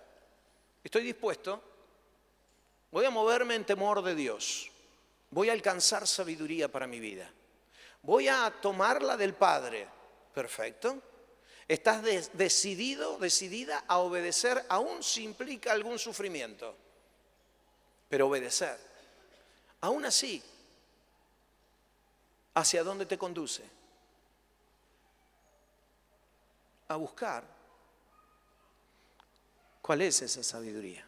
Estoy dispuesto, voy a moverme en temor de Dios, voy a alcanzar sabiduría para mi vida, voy a tomarla del Padre, perfecto. Estás decidida a obedecer, aun si implica algún sufrimiento, pero obedecer. Aún así, ¿hacia dónde te conduce? A buscar. ¿Cuál es esa sabiduría?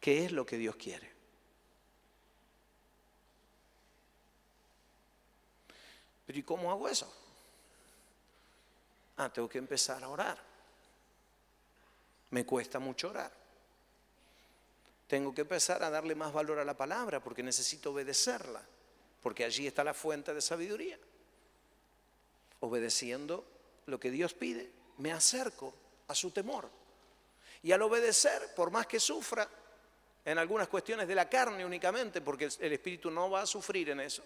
¿Qué es lo que Dios quiere? Pero ¿y cómo hago eso? Tengo que empezar a orar. Me cuesta mucho orar. Tengo que empezar a darle más valor a la palabra porque necesito obedecerla, porque allí está la fuente de sabiduría. Obedeciendo lo que Dios pide, me acerco a su temor. Y al obedecer, por más que sufra, en algunas cuestiones de la carne únicamente, porque el espíritu no va a sufrir en eso,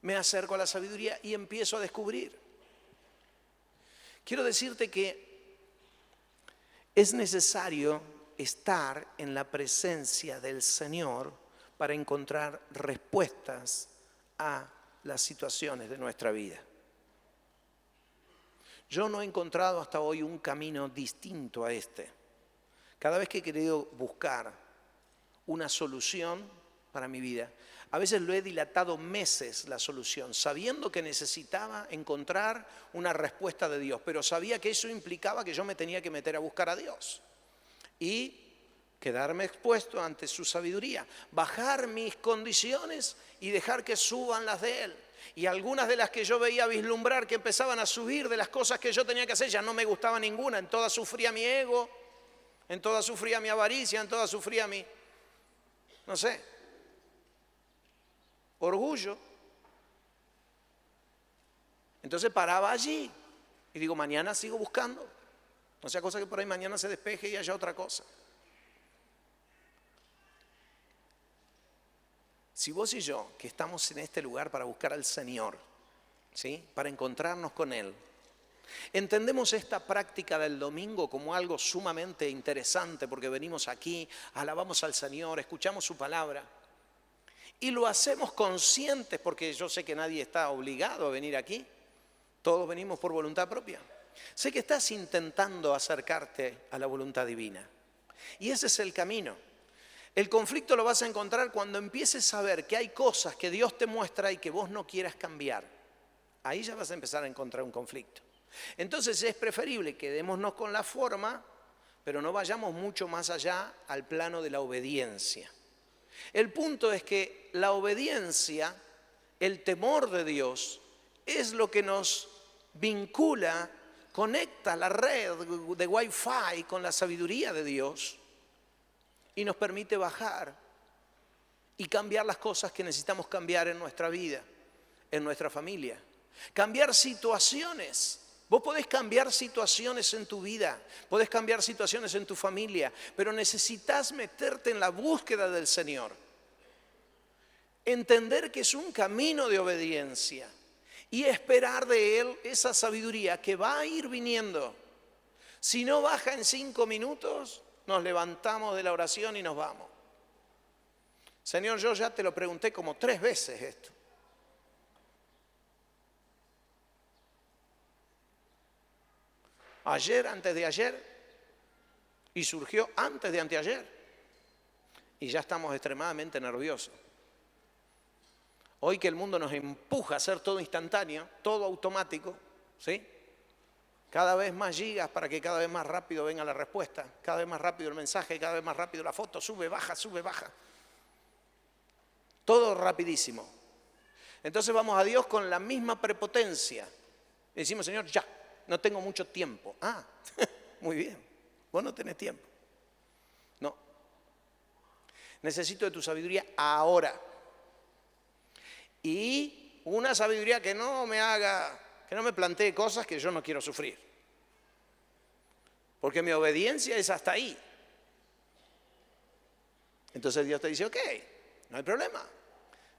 me acerco a la sabiduría y empiezo a descubrir. Quiero decirte que es necesario estar en la presencia del Señor para encontrar respuestas a las situaciones de nuestra vida. Yo no he encontrado hasta hoy un camino distinto a este. Cada vez que he querido buscar una solución para mi vida, a veces lo he dilatado meses la solución, sabiendo que necesitaba encontrar una respuesta de Dios, pero sabía que eso implicaba que yo me tenía que meter a buscar a Dios y quedarme expuesto ante su sabiduría, bajar mis condiciones y dejar que suban las de Él. Y algunas de las que yo veía vislumbrar que empezaban a subir de las cosas que yo tenía que hacer, ya no me gustaba ninguna. En todas sufría mi ego, en todas sufría mi avaricia, en todas sufría mi, no sé, orgullo. Entonces paraba allí y digo, mañana sigo buscando. No sea cosa que por ahí mañana se despeje y haya otra cosa. Si vos y yo, que estamos en este lugar para buscar al Señor, ¿sí?, para encontrarnos con Él, entendemos esta práctica del domingo como algo sumamente interesante porque venimos aquí, alabamos al Señor, escuchamos su palabra y lo hacemos conscientes porque yo sé que nadie está obligado a venir aquí, todos venimos por voluntad propia. Sé que estás intentando acercarte a la voluntad divina y ese es el camino. El conflicto lo vas a encontrar cuando empieces a ver que hay cosas que Dios te muestra y que vos no quieras cambiar. Ahí ya vas a empezar a encontrar un conflicto. Entonces es preferible quedémonos con la forma, pero no vayamos mucho más allá al plano de la obediencia. El punto es que la obediencia, el temor de Dios, es lo que nos vincula, conecta la red de Wi-Fi con la sabiduría de Dios y nos permite bajar y cambiar las cosas que necesitamos cambiar en nuestra vida, en nuestra familia. Cambiar situaciones. Vos podés cambiar situaciones en tu vida, podés cambiar situaciones en tu familia, pero necesitas meterte en la búsqueda del Señor. Entender que es un camino de obediencia y esperar de Él esa sabiduría que va a ir viniendo. Si no baja en 5 minutos, nos levantamos de la oración y nos vamos. Señor, yo ya te lo pregunté como 3 veces esto. Ayer, antes de ayer, y surgió antes de anteayer. Y ya estamos extremadamente nerviosos. Hoy que el mundo nos empuja a hacer todo instantáneo, todo automático, ¿sí? Cada vez más gigas para que cada vez más rápido venga la respuesta, cada vez más rápido el mensaje, cada vez más rápido la foto, sube, baja, sube, baja. Todo rapidísimo. Entonces vamos a Dios con la misma prepotencia. Y decimos, Señor, ya. No tengo mucho tiempo. Ah, muy bien. Vos no tenés tiempo. No. Necesito de tu sabiduría ahora. Y una sabiduría que no me haga, que no me plantee cosas que yo no quiero sufrir. Porque mi obediencia es hasta ahí. Entonces Dios te dice, ok, no hay problema.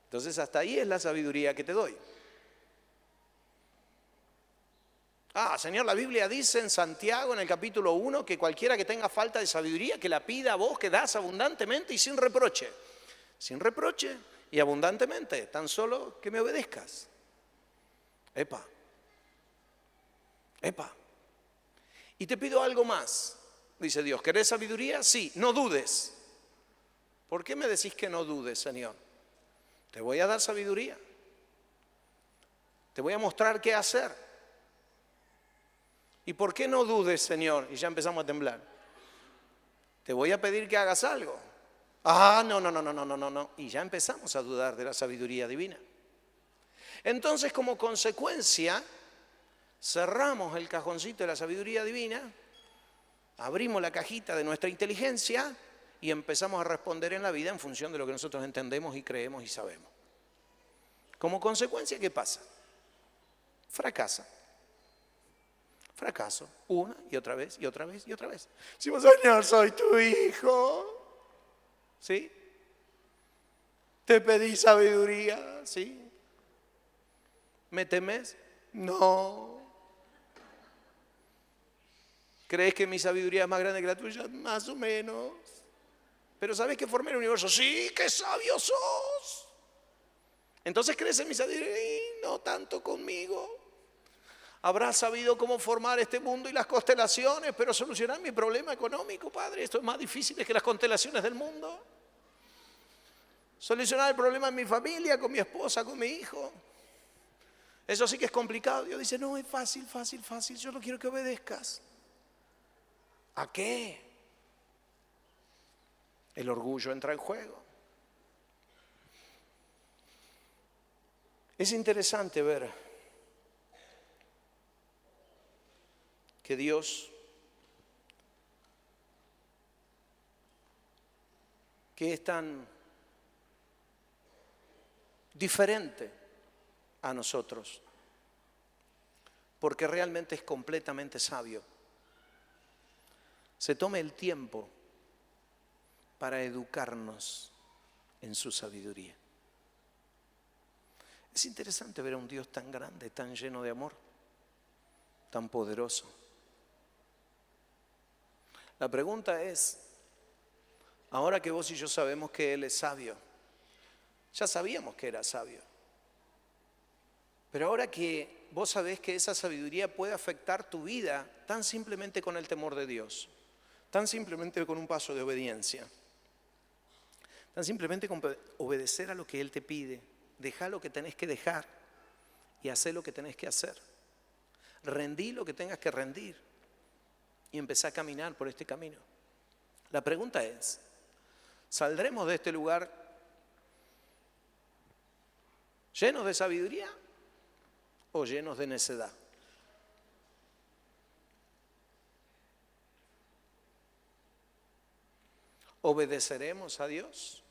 Entonces hasta ahí es la sabiduría que te doy. Ah, Señor, la Biblia dice en Santiago, en el capítulo 1, que cualquiera que tenga falta de sabiduría, que la pida a vos, que das abundantemente y sin reproche. Sin reproche y abundantemente, tan solo que me obedezcas. Epa. Y te pido algo más, dice Dios. ¿Querés sabiduría? Sí, no dudes. ¿Por qué me decís que no dudes, Señor? Te voy a dar sabiduría. Te voy a mostrar qué hacer. ¿Y por qué no dudes, Señor? Y ya empezamos a temblar. Te voy a pedir que hagas algo. Ah, no. Y ya empezamos a dudar de la sabiduría divina. Entonces, como consecuencia, cerramos el cajoncito de la sabiduría divina, abrimos la cajita de nuestra inteligencia y empezamos a responder en la vida en función de lo que nosotros entendemos y creemos y sabemos. Como consecuencia, ¿qué pasa? Fracaso, una y otra vez, y otra vez, y otra vez. Decimos, Señor, soy tu hijo. ¿Sí? Te pedí sabiduría. ¿Sí? ¿Me temes? No. ¿Crees que mi sabiduría es más grande que la tuya? Más o menos. Pero ¿sabes que formé el universo? Sí, qué sabio sos. Entonces crees en mi sabiduría y no tanto conmigo. Habrás sabido cómo formar este mundo y las constelaciones, pero solucionar mi problema económico, Padre. Esto es más difícil que las constelaciones del mundo. Solucionar el problema en mi familia, con mi esposa, con mi hijo. Eso sí que es complicado. Dios dice, no, es fácil. Yo no quiero que obedezcas. ¿A qué? El orgullo entra en juego. Es interesante ver que Dios, que es tan diferente a nosotros, porque realmente es completamente sabio, se tome el tiempo para educarnos en su sabiduría. Es interesante ver a un Dios tan grande, tan lleno de amor, tan poderoso. La pregunta es, ahora que vos y yo sabemos que Él es sabio, ya sabíamos que era sabio, pero ahora que vos sabés que esa sabiduría puede afectar tu vida tan simplemente con el temor de Dios, tan simplemente con un paso de obediencia, tan simplemente con obedecer a lo que Él te pide, dejar lo que tenés que dejar y hacer lo que tenés que hacer. Rendí lo que tengas que rendir y empezá a caminar por este camino. La pregunta es, ¿saldremos de este lugar llenos de sabiduría o llenos de necedad? ¿Obedeceremos a Dios?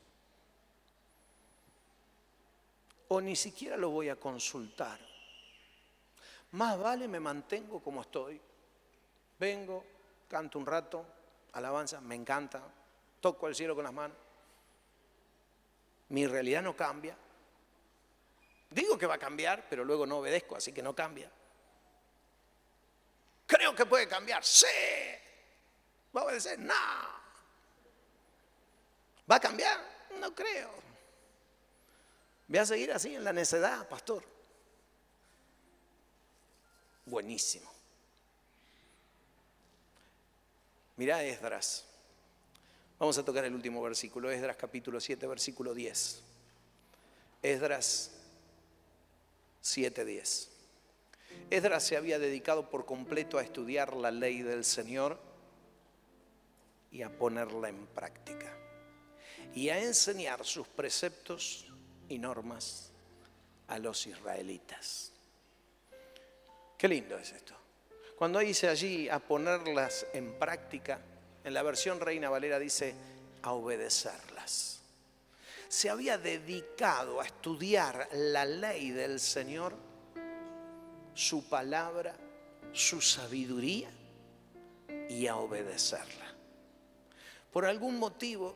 ¿O ni siquiera lo voy a consultar? Más vale me mantengo como estoy. Vengo, canto un rato, alabanza, me encanta, toco el cielo con las manos. Mi realidad no cambia. Digo que va a cambiar, pero luego no obedezco, así que no cambia. Creo que puede cambiar, sí. ¿Va a obedecer? No. ¿Va a cambiar? No creo. Voy a seguir así en la necedad, pastor. Buenísimo. Mirá Esdras. Vamos a tocar el último versículo, Esdras capítulo 7, versículo 10. Esdras 7:10. Esdras se había dedicado por completo a estudiar la ley del Señor y a ponerla en práctica y a enseñar sus preceptos y normas a los israelitas. Qué lindo es esto. Cuando dice allí a ponerlas en práctica, en la versión Reina Valera dice a obedecerlas. Se había dedicado a estudiar la ley del Señor, su palabra, su sabiduría y a obedecerla. Por algún motivo,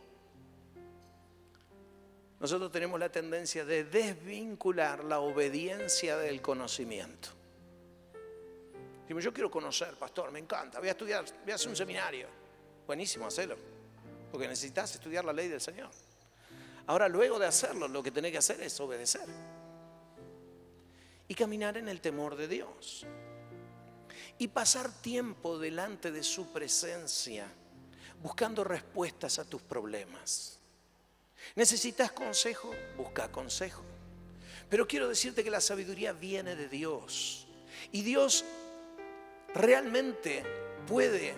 nosotros tenemos la tendencia de desvincular la obediencia del conocimiento. Decimos, yo quiero conocer, pastor, me encanta, voy a estudiar, voy a hacer un seminario. Buenísimo, hacelo, porque necesitas estudiar la ley del Señor. Ahora, luego de hacerlo, lo que tenés que hacer es obedecer y caminar en el temor de Dios y pasar tiempo delante de su presencia buscando respuestas a tus problemas. ¿Necesitas consejo? Busca consejo. Pero quiero decirte que la sabiduría viene de Dios y Dios realmente puede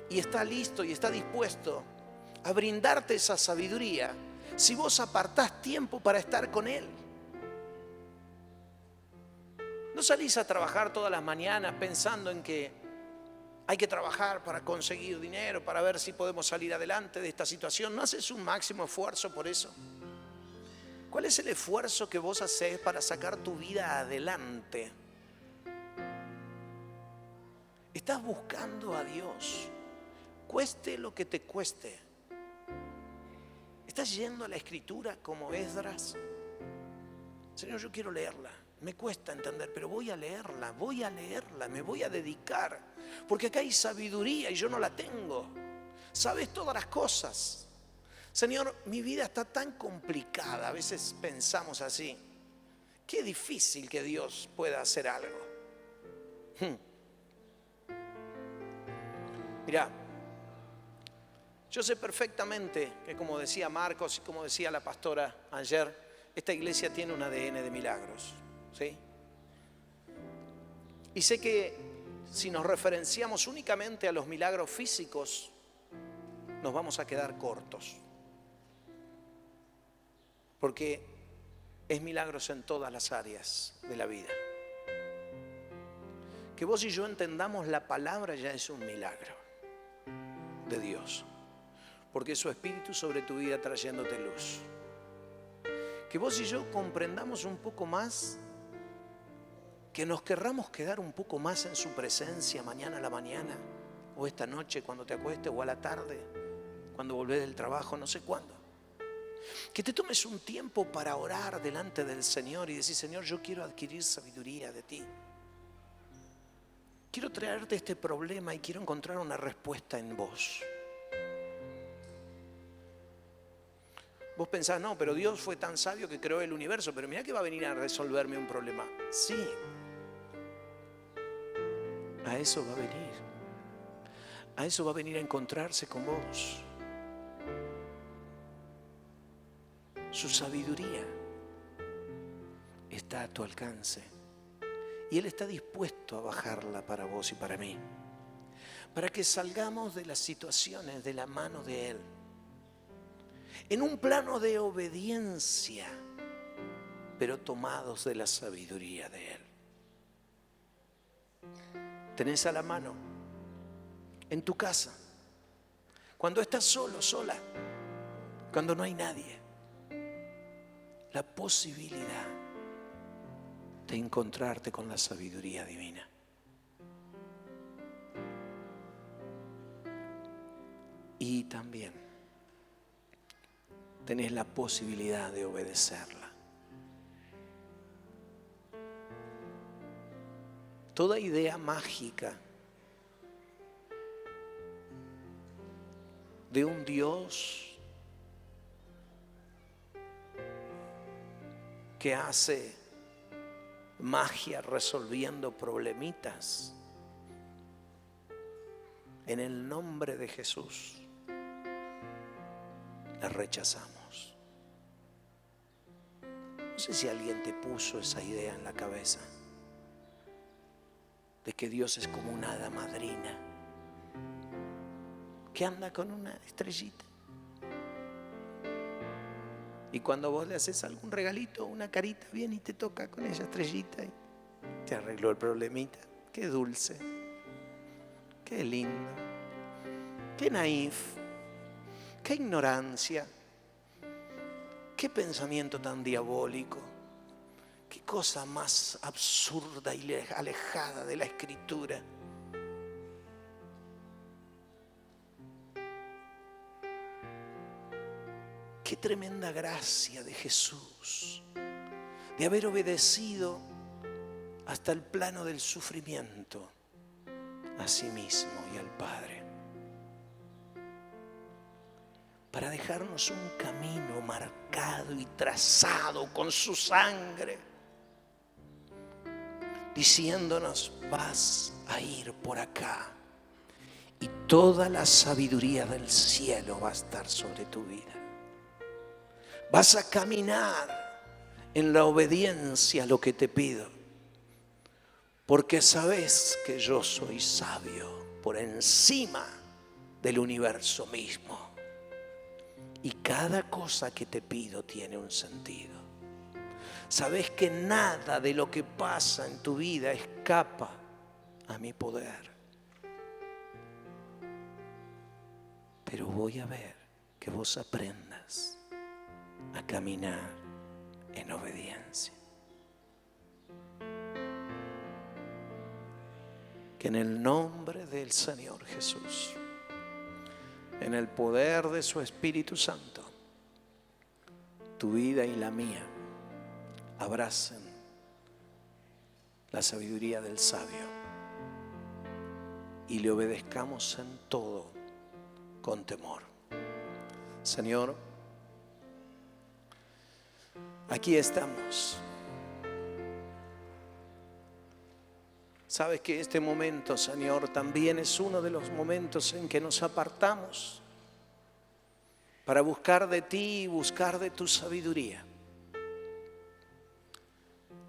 y está listo y está dispuesto a brindarte esa sabiduría si vos apartás tiempo para estar con Él. No salís a trabajar todas las mañanas pensando en que hay que trabajar para conseguir dinero, para ver si podemos salir adelante de esta situación. ¿No haces un máximo esfuerzo por eso? ¿Cuál es el esfuerzo que vos hacés para sacar tu vida adelante? Estás buscando a Dios, cueste lo que te cueste. ¿Estás yendo a la Escritura como Esdras? Señor, yo quiero leerla. Me cuesta entender, pero voy a leerla, me voy a dedicar. Porque acá hay sabiduría y yo no la tengo. Sabes todas las cosas. Señor, mi vida está tan complicada. A veces pensamos así. Qué difícil que Dios pueda hacer algo. Mirá, yo sé perfectamente que, como decía Marcos y como decía la pastora ayer, esta iglesia tiene un ADN de milagros, ¿sí? Y sé que si nos referenciamos únicamente a los milagros físicos, nos vamos a quedar cortos. Porque es milagros en todas las áreas de la vida. Que vos y yo entendamos la palabra ya es un milagro de Dios, porque es su Espíritu sobre tu vida trayéndote luz. Que vos y yo comprendamos un poco más, que nos querramos quedar un poco más en su presencia mañana a la mañana, o esta noche cuando te acuestes, o a la tarde, cuando volvés del trabajo, no sé cuándo. Que te tomes un tiempo para orar delante del Señor y decir: Señor, yo quiero adquirir sabiduría de ti. Quiero traerte este problema y quiero encontrar una respuesta en vos. Vos pensás: no, pero Dios fue tan sabio que creó el universo, pero mirá que va a venir a resolverme un problema. Sí, a eso va a venir. A eso va a venir a encontrarse con vos. Su sabiduría está a tu alcance y Él está dispuesto a bajarla para vos y para mí, para que salgamos de las situaciones de la mano de Él, en un plano de obediencia, pero tomados de la sabiduría de Él. Tenés a la mano en tu casa, cuando estás solo, sola, cuando no hay nadie, la posibilidad de encontrarte con la sabiduría divina. Y también tenés la posibilidad de obedecerla. Toda idea mágica de un Dios que hace magia resolviendo problemitas, en el nombre de Jesús la rechazamos. No sé si alguien te puso esa idea en la cabeza de que Dios es como una hada madrina que anda con una estrellita. Y cuando vos le haces algún regalito, una carita, viene y te toca con esa estrellita y te arregló el problemita. Qué dulce, qué lindo, qué naif, qué ignorancia, qué pensamiento tan diabólico, qué cosa más absurda y alejada de la Escritura. Qué tremenda gracia de Jesús, de haber obedecido hasta el plano del sufrimiento a sí mismo y al Padre, para dejarnos un camino marcado y trazado con su sangre, diciéndonos: vas a ir por acá y toda la sabiduría del cielo va a estar sobre tu vida. Vas a caminar en la obediencia a lo que te pido, porque sabes que yo soy sabio por encima del universo mismo. Y cada cosa que te pido tiene un sentido. Sabes que nada de lo que pasa en tu vida escapa a mi poder. Pero voy a ver que vos aprendas a caminar en obediencia. Que en el nombre del Señor Jesús, en el poder de su Espíritu Santo, tu vida y la mía abracen la sabiduría del sabio y le obedezcamos en todo con temor. Señor, aquí estamos. Sabes que este momento, Señor, también es uno de los momentos en que nos apartamos para buscar de ti y buscar de tu sabiduría.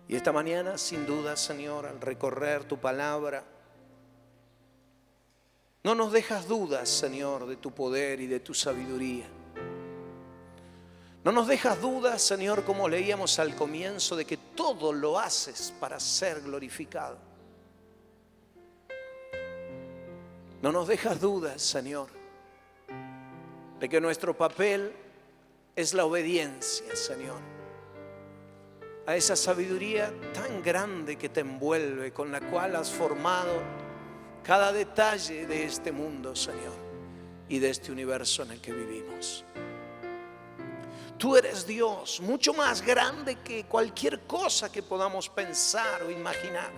Y esta mañana, sin duda, Señor, al recorrer tu palabra, no nos dejas dudas, Señor, de tu poder y de tu sabiduría. No nos dejas dudas, Señor, como leíamos al comienzo, de que todo lo haces para ser glorificado. No nos dejas dudas, Señor, de que nuestro papel es la obediencia, Señor, a esa sabiduría tan grande que te envuelve, con la cual has formado cada detalle de este mundo, Señor, y de este universo en el que vivimos. Tú eres Dios, mucho más grande que cualquier cosa que podamos pensar o imaginar.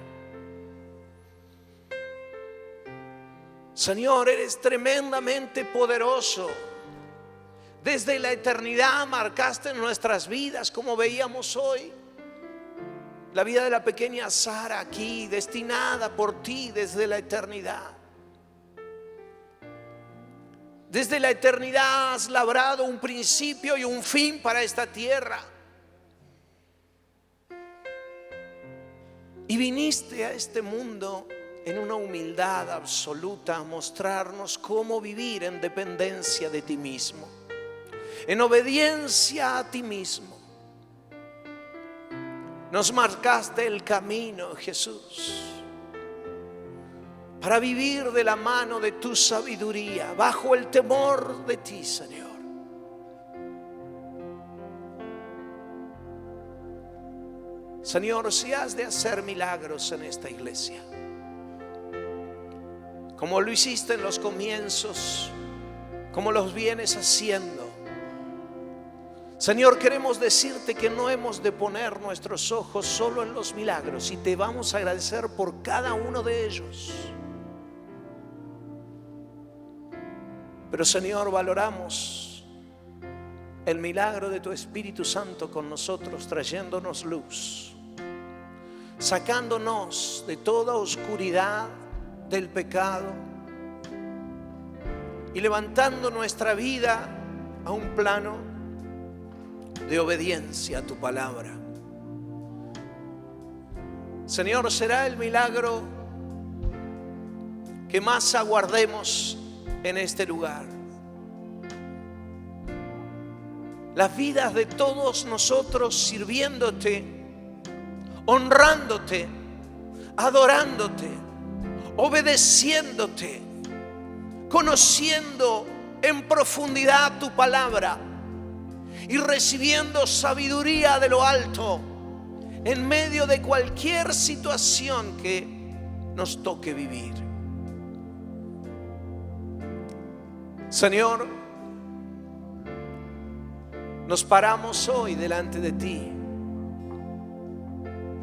Señor, eres tremendamente poderoso. Desde la eternidad marcaste nuestras vidas, como veíamos hoy. La vida de la pequeña Sara aquí, destinada por ti desde la eternidad. Desde la eternidad has labrado un principio y un fin para esta tierra. Y viniste a este mundo en una humildad absoluta a mostrarnos cómo vivir en dependencia de ti mismo, en obediencia a ti mismo. Nos marcaste el camino, Jesús, para vivir de la mano de tu sabiduría, bajo el temor de ti, Señor. Señor, si has de hacer milagros en esta iglesia, como lo hiciste en los comienzos, como los vienes haciendo, Señor, queremos decirte que no hemos de poner nuestros ojos solo en los milagros, y te vamos a agradecer por cada uno de ellos. Pero, Señor, valoramos el milagro de tu Espíritu Santo con nosotros, trayéndonos luz, sacándonos de toda oscuridad del pecado y levantando nuestra vida a un plano de obediencia a tu palabra. Señor, será el milagro que más aguardemos en este lugar. Las vidas de todos nosotros sirviéndote, honrándote, adorándote, obedeciéndote, conociendo en profundidad tu palabra y recibiendo sabiduría de lo alto en medio de cualquier situación que nos toque vivir. Señor, nos paramos hoy delante de ti,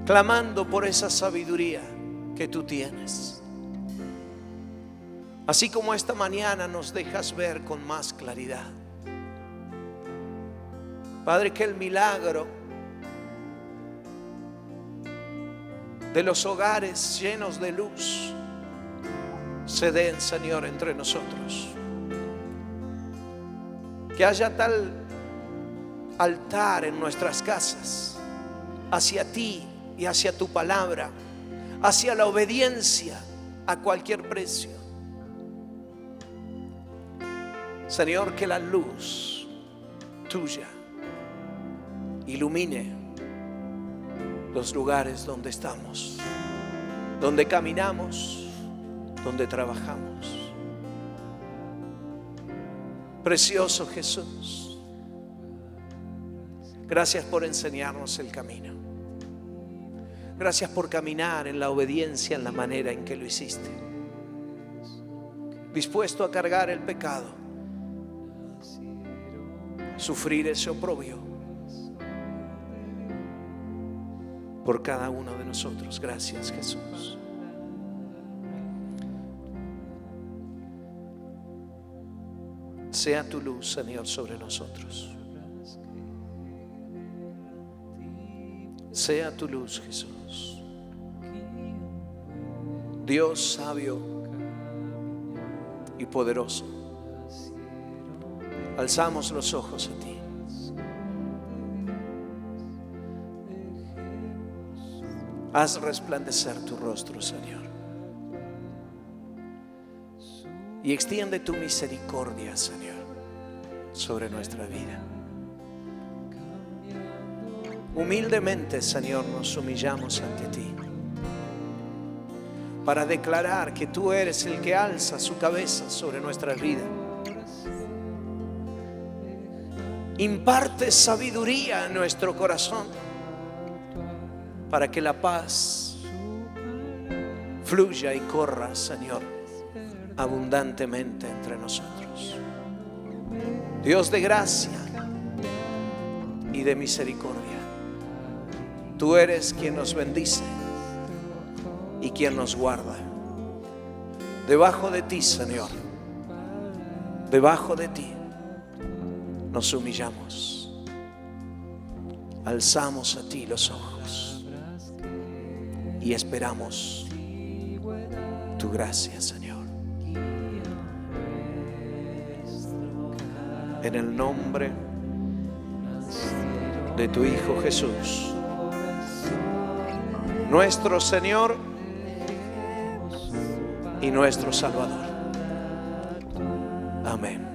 clamando por esa sabiduría que tú tienes. Así como esta mañana nos dejas ver con más claridad. Padre, que el milagro de los hogares llenos de luz se den, Señor, entre nosotros. Que haya tal altar en nuestras casas hacia ti y hacia tu palabra, hacia la obediencia a cualquier precio. Señor, que la luz tuya ilumine los lugares donde estamos, donde caminamos, donde trabajamos. Precioso Jesús, gracias por enseñarnos el camino. Gracias por caminar en la obediencia en la manera en que lo hiciste, dispuesto a cargar el pecado, sufrir ese oprobio por cada uno de nosotros. Gracias, Jesús. Sea tu luz, Señor, sobre nosotros. Sea tu luz, Jesús. Dios sabio y poderoso, alzamos los ojos a ti. Haz resplandecer tu rostro, Señor, y extiende tu misericordia, Señor, sobre nuestra vida. Humildemente, Señor, nos humillamos ante ti para declarar que tú eres el que alza su cabeza sobre nuestra vida. Imparte sabiduría en nuestro corazón para que la paz fluya y corra, Señor, abundantemente entre nosotros. Dios de gracia, y de misericordia. Tú eres quien nos bendice y quien nos guarda. Debajo de ti, Señor, debajo de ti nos humillamos, alzamos a ti los ojos y esperamos tu gracia, Señor. En el nombre de tu Hijo Jesús, nuestro Señor y nuestro Salvador. Amén.